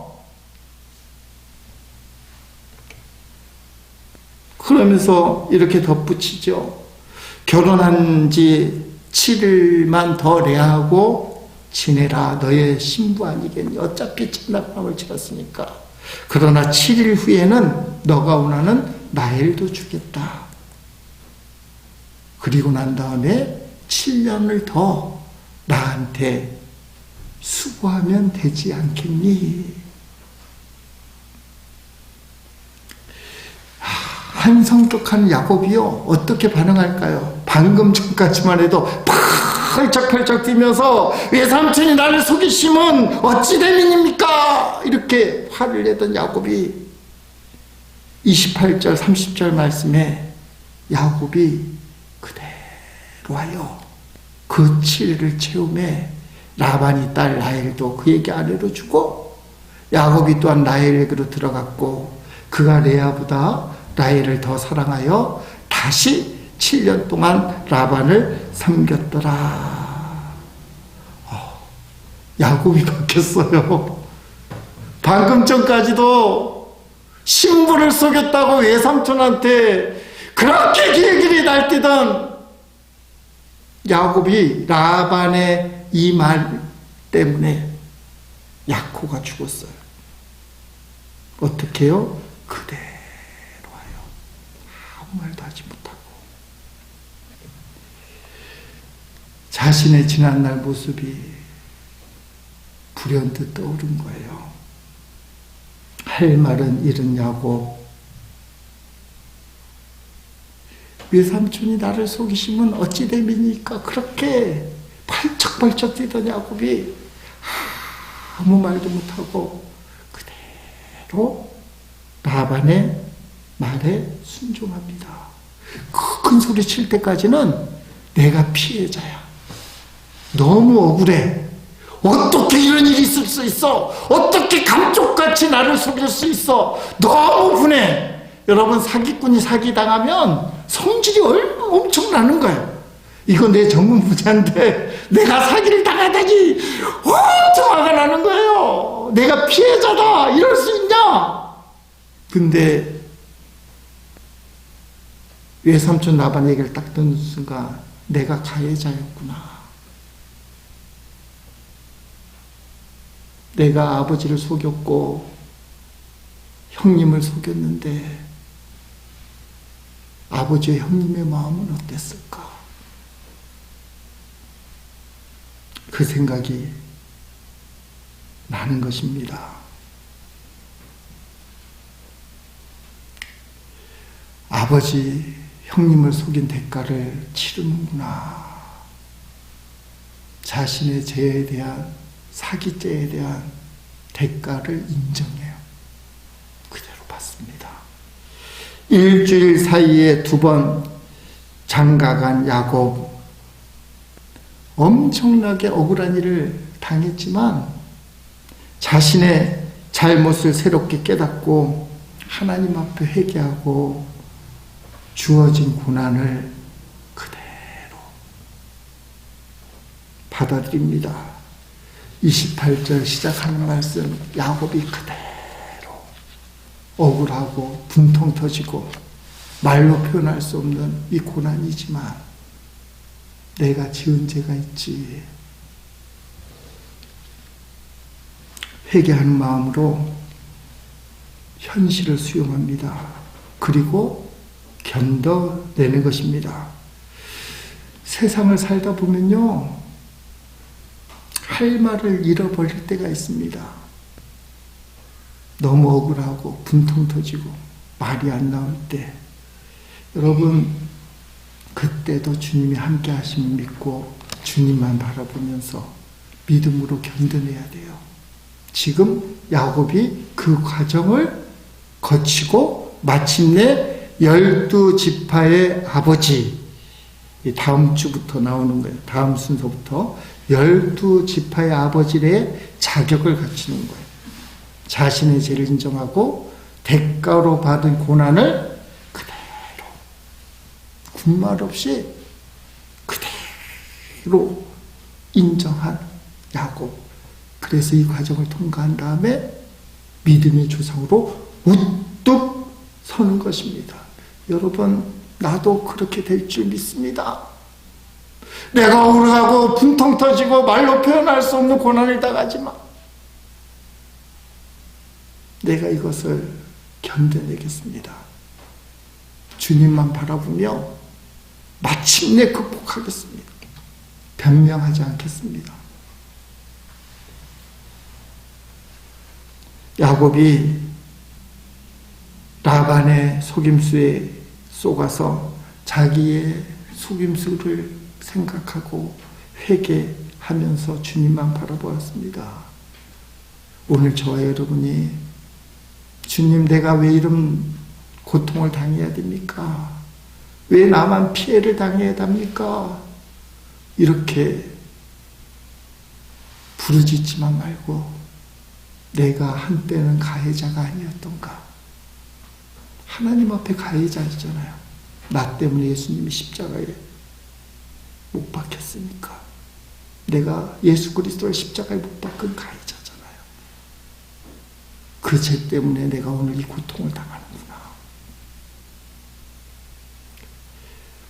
그러면서 이렇게 덧붙이죠. 결혼한 지 7일만 더 레아하고 지내라. 너의 신부 아니겠니? 어차피 장난감을 치렀으니까. 그러나 7일 후에는 너가 원하는 라헬도 주겠다. 그리고 난 다음에 7년을 더 나한테 수고하면 되지 않겠니? 한성격한 야곱이요, 어떻게 반응할까요? 방금 전까지만 해도 펄쩍펄쩍 뛰면서 외삼촌이 나를 속이시면 어찌 되민입니까? 이렇게 화를 내던 야곱이 28절 30절 말씀에 야곱이 그대로 하여 그 7일을 채움에 라반이 딸 라헬도 그에게 아내로 주고, 야곱이 또한 라헬에게로 들어갔고 그가 레아보다 라헬을 더 사랑하여 다시 7년 동안 라반을 섬겼더라. 야곱이 바뀌었어요. 방금 전까지도 신부를 속였다고 외삼촌한테 그렇게 길길이 날뛰던 야곱이 라반의 이 말 때문에 야코가 죽었어요. 어떻게 해요? 그대로 하여 아무 말도 하지 못하고 자신의 지난날 모습이 불현듯 떠오른 거예요. 할 말은 잃은 야곱. 외삼촌이 나를 속이시면 어찌 됨이니까 그렇게 팔쩍팔쩍 뛰던 야곱이 아무 말도 못하고 그대로 라반의 말에 순종합니다. 큰 소리 칠 때까지는 내가 피해자야. 너무 억울해. 어떻게 이런 일이 있을 수 있어? 어떻게 감쪽같이 나를 속일 수 있어? 너무 분해. 여러분, 사기꾼이 사기당하면 성질이 엄청나는 거예요. 이거 내 전문 분야인데 내가 사기를 당하다니 엄청 화가 나는 거예요. 내가 피해자다 이럴 수 있냐? 근데 외삼촌 라반 얘기를 딱 듣는 순간 내가 가해자였구나. 내가 아버지를 속였고 형님을 속였는데 아버지와 형님의 마음은 어땠을까? 그 생각이 나는 것입니다. 아버지, 형님을 속인 대가를 치르는구나. 자신의 죄에 대한, 사기죄에 대한 대가를 인정해요. 그대로 받습니다. 일주일 사이에 2번 장가간 야곱, 엄청나게 억울한 일을 당했지만 자신의 잘못을 새롭게 깨닫고 하나님 앞에 회개하고 주어진 고난을 그대로 받아들입니다. 28절 시작하는 말씀, 야곱이 그대로 억울하고 분통 터지고 말로 표현할 수 없는 이 고난이지만 내가 지은 죄가 있지. 회개하는 마음으로 현실을 수용합니다. 그리고 견뎌내는 것입니다. 세상을 살다 보면요, 할 말을 잃어버릴 때가 있습니다. 너무 억울하고 분통 터지고 말이 안 나올 때, 여러분 그때도 주님이 함께 하심을 믿고 주님만 바라보면서 믿음으로 견뎌내야 돼요. 지금 야곱이 그 과정을 거치고 마침내 12지파의 아버지, 다음 주부터 나오는 거예요. 다음 순서부터 12지파의 아버지의 자격을 갖추는 거예요. 자신의 죄를 인정하고 대가로 받은 고난을 그대로 군말 없이 그대로 인정한 야곱. 그래서 이 과정을 통과한 다음에 믿음의 조상으로 우뚝 서는 것입니다. 여러분, 나도 그렇게 될 줄 믿습니다. 내가 억울하고 분통 터지고 말로 표현할 수 없는 고난을 당하지만 내가 이것을 견뎌내겠습니다. 주님만 바라보며 마침내 극복하겠습니다. 변명하지 않겠습니다. 야곱이 라반의 속임수에 속아서 자기의 속임수를 생각하고 회개하면서 주님만 바라보았습니다. 오늘 저와 여러분이 주님, 내가 왜 이런 고통을 당해야 됩니까? 왜 나만 피해를 당해야 합니까? 이렇게 부르짖지만 말고 내가 한때는 가해자가 아니었던가? 하나님 앞에 가해자이잖아요. 나 때문에 예수님이 십자가에 못 박혔으니까. 내가 예수 그리스도를 십자가에 못 박은 가해자잖아요. 그 죄 때문에 내가 오늘 이 고통을 당하는구나.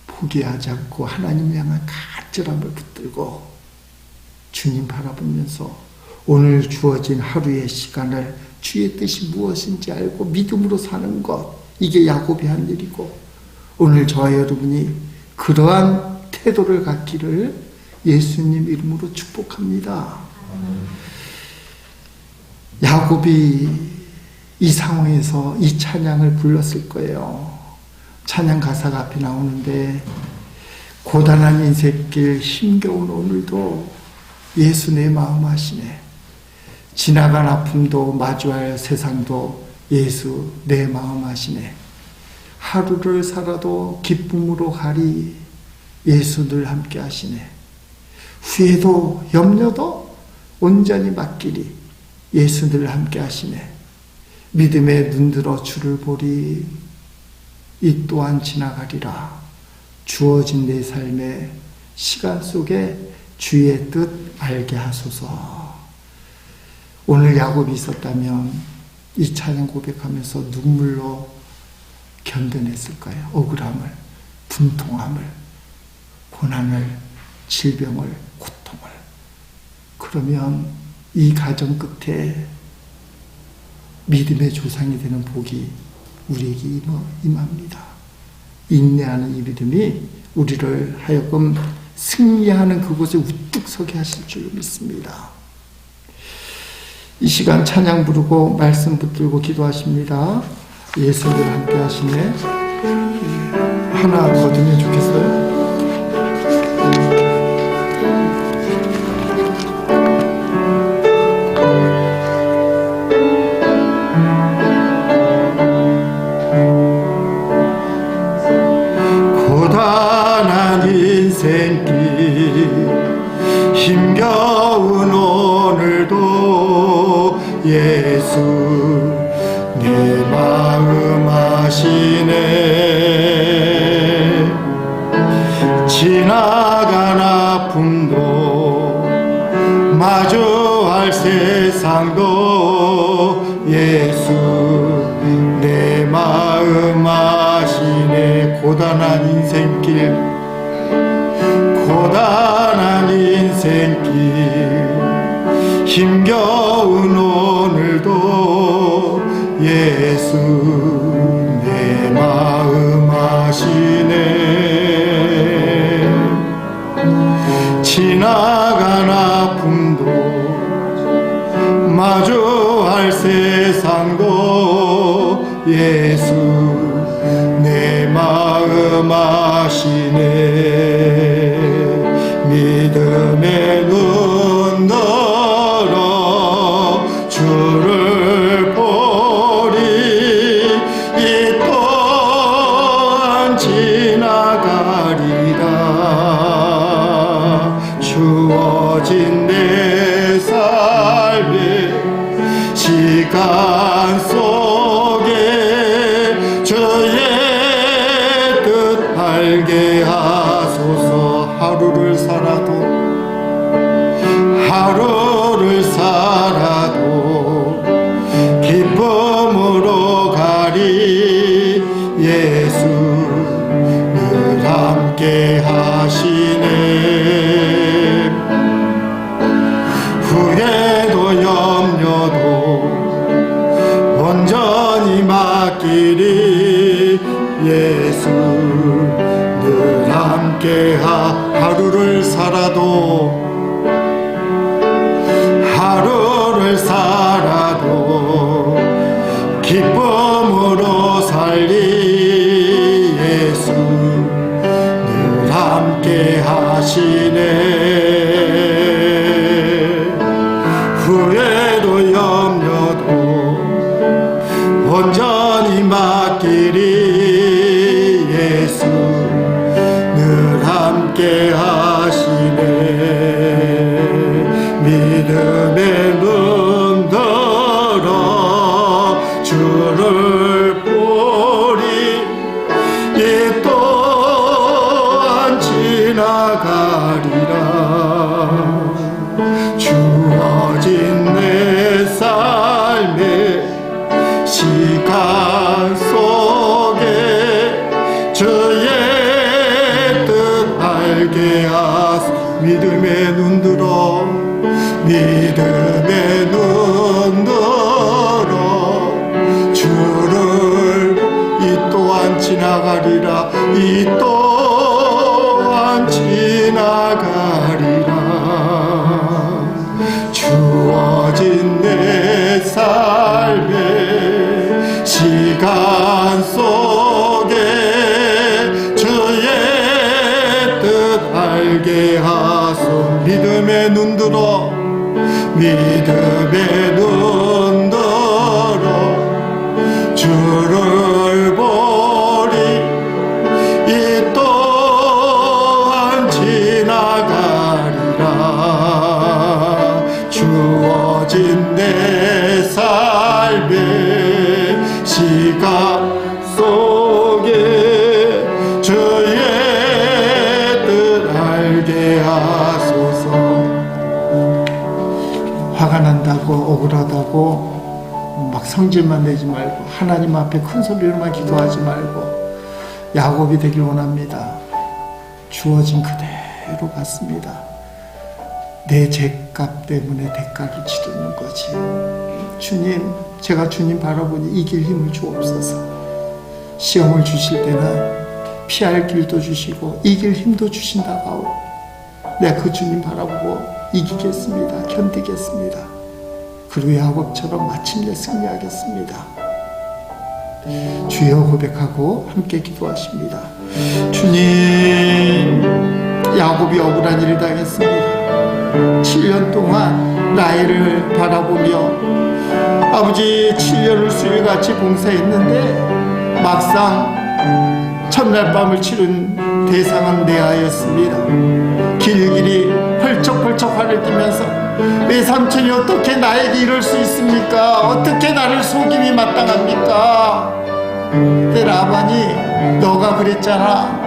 포기하지 않고 하나님을 향한 간절함을 붙들고 주님 바라보면서 오늘 주어진 하루의 시간을 주의 뜻이 무엇인지 알고 믿음으로 사는 것, 이게 야곱이 한 일이고, 오늘 저와 여러분이 그러한 태도를 갖기를 예수님 이름으로 축복합니다. 야곱이 이 상황에서 이 찬양을 불렀을 거예요. 찬양 가사가 앞에 나오는데, 고단한 인생길 힘겨운 오늘도 예수 내 마음 아시네. 지나간 아픔도 마주할 세상도 예수 내 마음 아시네. 하루를 살아도 기쁨으로 가리 예수 늘 함께 하시네. 후회도 염려도 온전히 맡기리 예수 늘 함께 하시네. 믿음에 눈들어 주를 보리 이 또한 지나가리라. 주어진 내 삶의 시간 속에 주의 뜻 알게 하소서. 오늘 야곱이 있었다면 이 찬양 고백하면서 눈물로 견뎌냈을 거예요. 억울함을, 분통함을, 고난을, 질병을, 고통을. 그러면 이 가정 끝에 믿음의 조상이 되는 복이 우리에게 임합니다. 인내하는 이 믿음이 우리를 하여금 승리하는 그곳에 우뚝 서게 하실 줄 믿습니다. 이 시간 찬양 부르고 말씀 붙들고 기도하십니다. 예수를 함께 하시네. 하나 더 드리면 좋겠어요. 고단한 인생길 힘겨운 오늘도 예수 내 마음 아시네. 지나간 아픔도 마주할 세상도 예수 내 마음 아시네. 고단한 인생길 고단한 인생길 힘겨운 오늘도 예수 내 마음 아시네. 지나간 아픔도 마주할 세상도 예수 내 마음 아시네. 믿음의 눈 들어 주를 보리 이 또한 지나가리라. 주어진 내 삶의 시간 속에 주의 뜻 알게 하소서. 하루를 살아도 기쁨으로 가리 예수 늘 함께 하시네. 후회도 염려도 온전히 맡기리 예수 하루를 살아도 기쁨으로 살리 예수 늘 함께 하시네. 후회도 염려도 온전히 맡기리 예수 늘 함께 하시네. 믿음의 눈 들어 주를 보리 이 또한 지나가리라. 주어진 내 삶의 시간 속에 주의 뜻 알게 하소. 믿음의 눈 들어 믿음의 눈 들어 주를 이 또한 지나가리라. 이 또한 지나가리라. 주어진 내 삶의 시간 속에 주의 뜻 알게 하소. 믿음의 눈 들어 믿음의 눈 들어 주를 보리 이 또한 지나가리라. 주어진 내 삶의 시간 속에 주의 뜻 알게 하소서. 화가 난다고 억울하다고 막 성질만 내지 말고 하나님 앞에 큰 소리로만 기도하지 말고 야곱이 되길 원합니다. 주어진 그대로 받습니다. 내 죄값 때문에 대가를 치르는 거지. 주님, 제가 주님 바라보니 이길 힘을 주옵소서. 시험을 주실 때는 피할 길도 주시고 이길 힘도 주신다고 하오. 내가 그 주님 바라보고 이기겠습니다. 견디겠습니다. 그리고 야곱처럼 마침내 승리하겠습니다. 주여 고백하고 함께 기도하십니다. 주님, 야곱이 억울한 일을 당했습니다. 7년 동안 나이를 바라보며 아버지 7년을 수일같이 봉사했는데 막상 첫날 밤을 치른 대상은 레아였습니다. 길길이 펄쩍펄쩍 화를 띠면서 내 삼촌이 어떻게 나에게 이럴 수 있습니까? 어떻게 나를 속임이 마땅합니까? 내 라반이 너가 그랬잖아.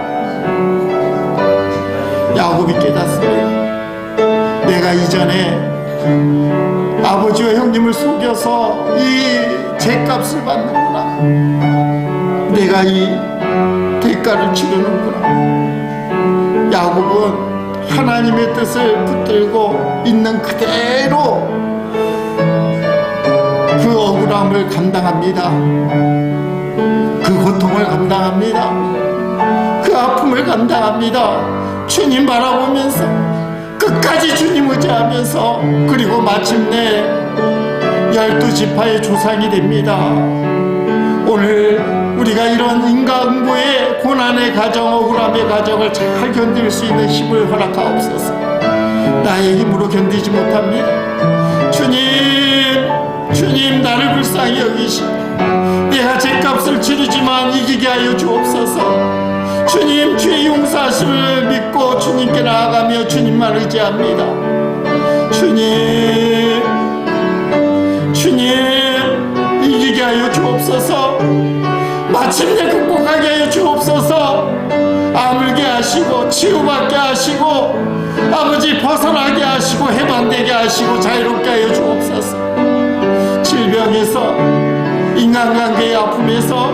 야곱이 깨닫습니다. 내가 이전에 아버지와 형님을 속여서 이 죄값을 받는구나. 내가 이 대가를 치르는구나. 야곱은 하나님의 뜻을 붙들고 있는 그대로 그 억울함을 감당합니다. 그 고통을 감당합니다. 그 아픔을 감당합니다. 주님 바라보면서 끝까지 주님 의지하면서 그리고 마침내 12지파의 조상이 됩니다. 오늘 우리가 이런 인간고의 고난의 가정, 억울함의 가정을 잘 견딜 수 있는 힘을 허락하옵소서. 나의 힘으로 견디지 못합니다. 주님 나를 불쌍히 여기시고 내가 죄값을 치르지만 이기게 하여 주옵소서. 주님 죄 용서하심을 믿고 주님께 나아가며 주님만 의지합니다. 주님 이기게 하여 주옵소서. 마침내 극복하게 하여 주옵소서. 아물게 하시고 치유받게 하시고 아버지 벗어나게 하시고 해방되게 하시고 자유롭게 하여 주옵소서. 질병에서 인간관계의 아픔에서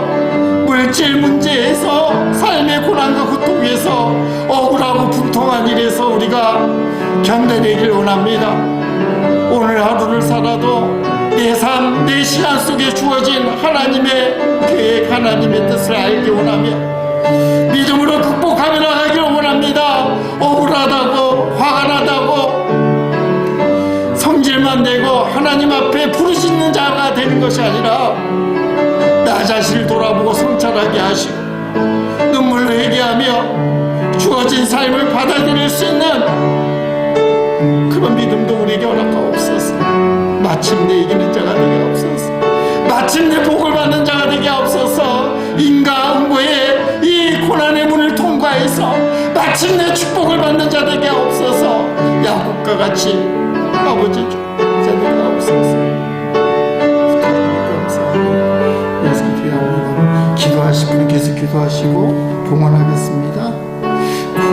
물질 문제에서 삶의 고난과 고통에서 억울하고 분통한 일에서 우리가 견뎌내길 원합니다. 오늘 하루를 살아도 내 삶, 내 시간 속에 주어진 하나님의 계획, 하나님의 뜻을 알기 원하며 믿음으로 극복하며 나가기를 원합니다. 억울하다고 화가 나다고 성질만 내고 하나님 앞에 부르짖는 자가 되는 것이 아니라 나 자신을 돌아보고 성찰하게 하시고 눈물로 회개하며 주어진 삶을 받아들일 수 있는 그런 믿음도 우리에게 허락하옵소서. 마침내 이기는 자가 되게 하옵소서. 마침내 복을 받는 자가 되게 하옵소서. 인과응보의 이 고난의 문을 통과해서 마침내 축복을 받는 자 되게 하옵소서. 야곱과 같이 아버지 주 되게 하옵소서. 감사합니다. 기도하실 분 계속 기도하시고 봉헌하겠습니다.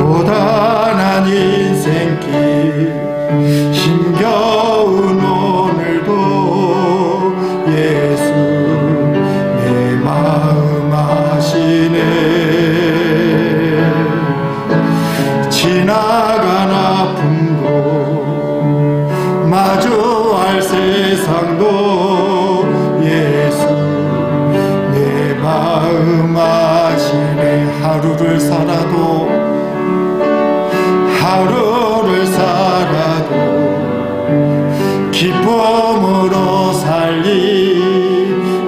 고단한 인생길 힘겨운 오늘도 예수 내 마음 아시네. 지나간 아픔도 마주할 세상도 예수 내 마음 아시네. 하루를 살아도 기쁨으로 살리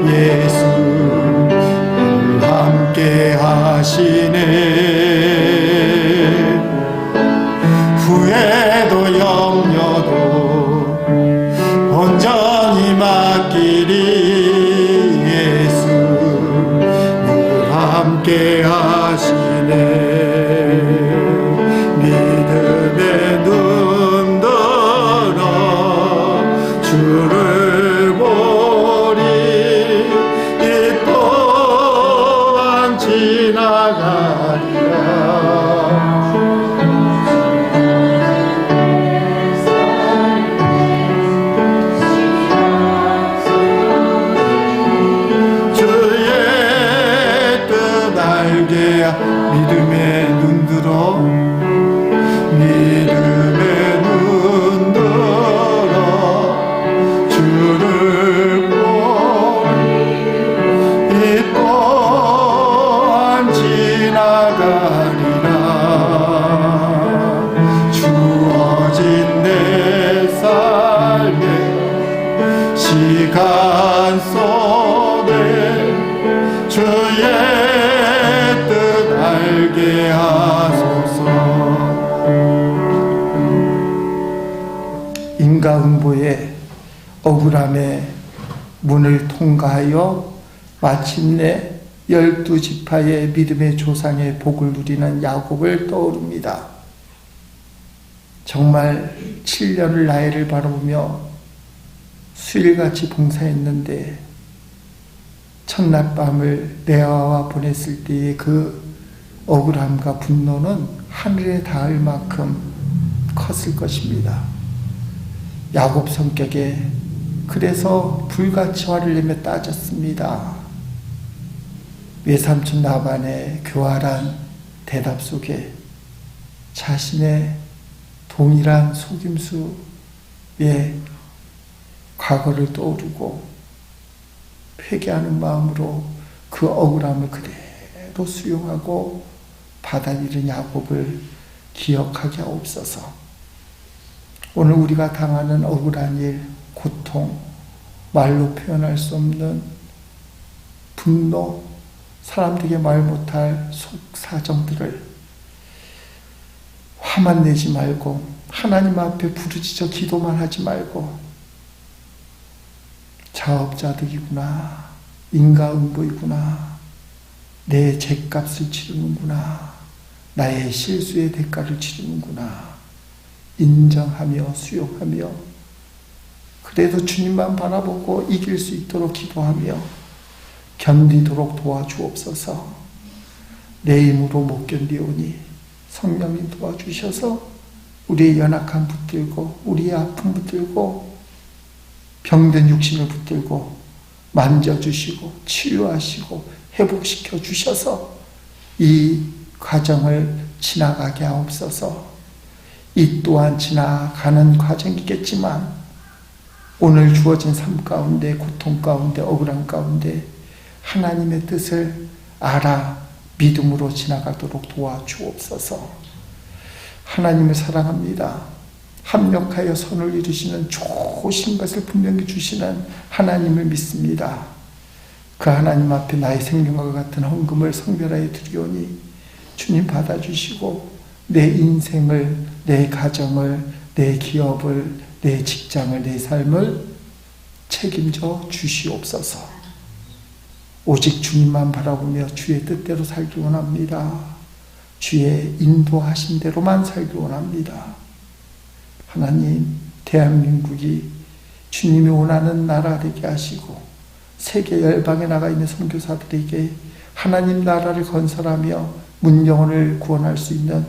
예수 함께 하시네. 후회도 염려도 온전히 맡기리 예수 늘 함께 하시네. 믿음의 눈 주를 보리 이 또한 지나가리라. 주의 뜻 알게 믿음의 눈 들어 믿음의 눈 들어 주를 보리 이 또한 지나가리라. 주어진 내 삶의 시간 속에 주의 뜻 알게 하소서. 인과응보의 억울함의 문을 통과하여 마침내 12지파의 믿음의 조상의 복을 누리는 야곱을 떠오릅니다. 정말 7년을 나이를 바라보며 수일같이 봉사했는데 첫날 밤을 레아와 보냈을 때의 그 억울함과 분노는 하늘에 닿을 만큼 컸을 것입니다. 야곱 성격에 그래서 불같이 화를 내며 따졌습니다. 외삼촌 라반의 교활한 대답 속에 자신의 동일한 속임수의 과거를 떠오르고 회개하는 마음으로 그 억울함을 그대로 수용하고 받아들인 야곱을 기억하게 하옵소서. 오늘 우리가 당하는 억울한 일, 고통, 말로 표현할 수 없는 분노, 사람들에게 말 못할 속사정들을 화만 내지 말고 하나님 앞에 부르짖어 기도만 하지 말고 자업자득이구나, 인과응보이구나, 내 죗값을 치르는구나, 나의 실수의 대가를 치르는구나 인정하며 수용하며 그래도 주님만 바라보고 이길 수 있도록 기도하며 견디도록 도와주옵소서. 내 힘으로 못 견디오니 성령님 도와주셔서 우리의 연약함 붙들고 우리의 아픔 붙들고 병든 육신을 붙들고 만져주시고 치유하시고 회복시켜 주셔서 이 과정을 지나가게 하옵소서. 이 또한 지나가는 과정이겠지만 오늘 주어진 삶 가운데, 고통 가운데, 억울함 가운데 하나님의 뜻을 알아 믿음으로 지나가도록 도와주옵소서. 하나님을 사랑합니다. 합력하여 선을 이루시는 좋으신 것을 분명히 주시는 하나님을 믿습니다. 그 하나님 앞에 나의 생명과 같은 헌금을 성별하여 드리오니 주님 받아주시고 내 인생을, 내 가정을, 내 기업을, 내 직장을, 내 삶을 책임져 주시옵소서. 오직 주님만 바라보며 주의 뜻대로 살기 원합니다. 주의 인도하신 대로만 살기 원합니다. 하나님, 대한민국이 주님이 원하는 나라 되게 하시고 세계 열방에 나가 있는 선교사들에게 하나님 나라를 건설하며 문영혼을 구원할 수 있는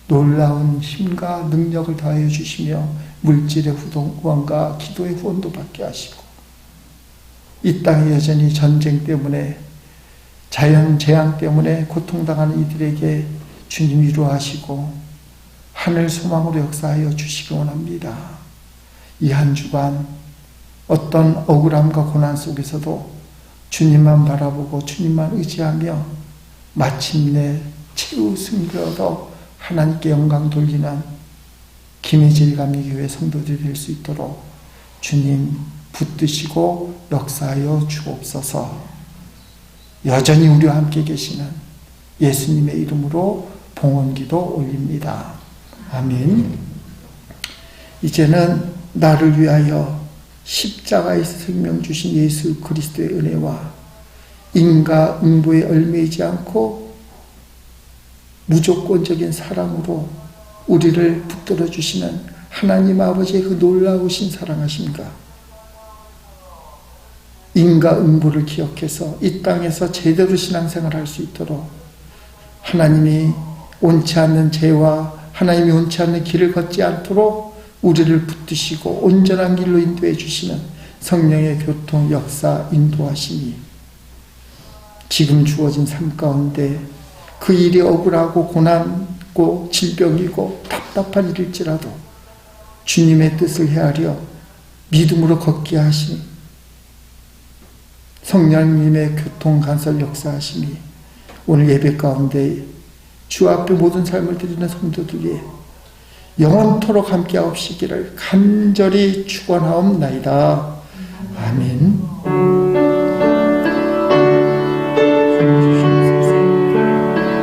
놀라운 힘과 능력을 더하여 주시며 물질의 후원과 기도의 후원도 받게 하시고 이 땅에 여전히 전쟁 때문에 자연 재앙 때문에 고통당하는 이들에게 주님 위로하시고 하늘 소망으로 역사하여 주시기 원합니다. 이 한 주간 어떤 억울함과 고난 속에서도 주님만 바라보고 주님만 의지하며 마침내 최후 승리를 얻어 하나님께 영광 돌리는 김혜질 감리교회 성도들이 될 수 있도록 주님 붙드시고 역사하여 주옵소서. 여전히 우리와 함께 계시는 예수님의 이름으로 봉헌기도 올립니다. 아멘. 이제는 나를 위하여 십자가에서 생명 주신 예수 그리스도의 은혜와 인과 응보에 얽매이지 않고 무조건적인 사랑으로 우리를 붙들어 주시는 하나님 아버지의 그 놀라우신 사랑하심과 인과 응보를 기억해서 이 땅에서 제대로 신앙생활을 할 수 있도록 하나님이 옳지 않는 죄와 하나님이 옳지 않는 길을 걷지 않도록 우리를 붙드시고 온전한 길로 인도해 주시는 성령의 교통, 역사, 인도하심이 지금 주어진 삶 가운데 그 일이 억울하고 고난고 질병이고 답답한 일일지라도 주님의 뜻을 헤아려 믿음으로 걷게 하신 성령님의 교통, 간섭, 역사하심이 오늘 예배 가운데 주 앞에 모든 삶을 드리는 성도들이 영원토록 함께하옵시기를 간절히 축원하옵나이다. 아멘.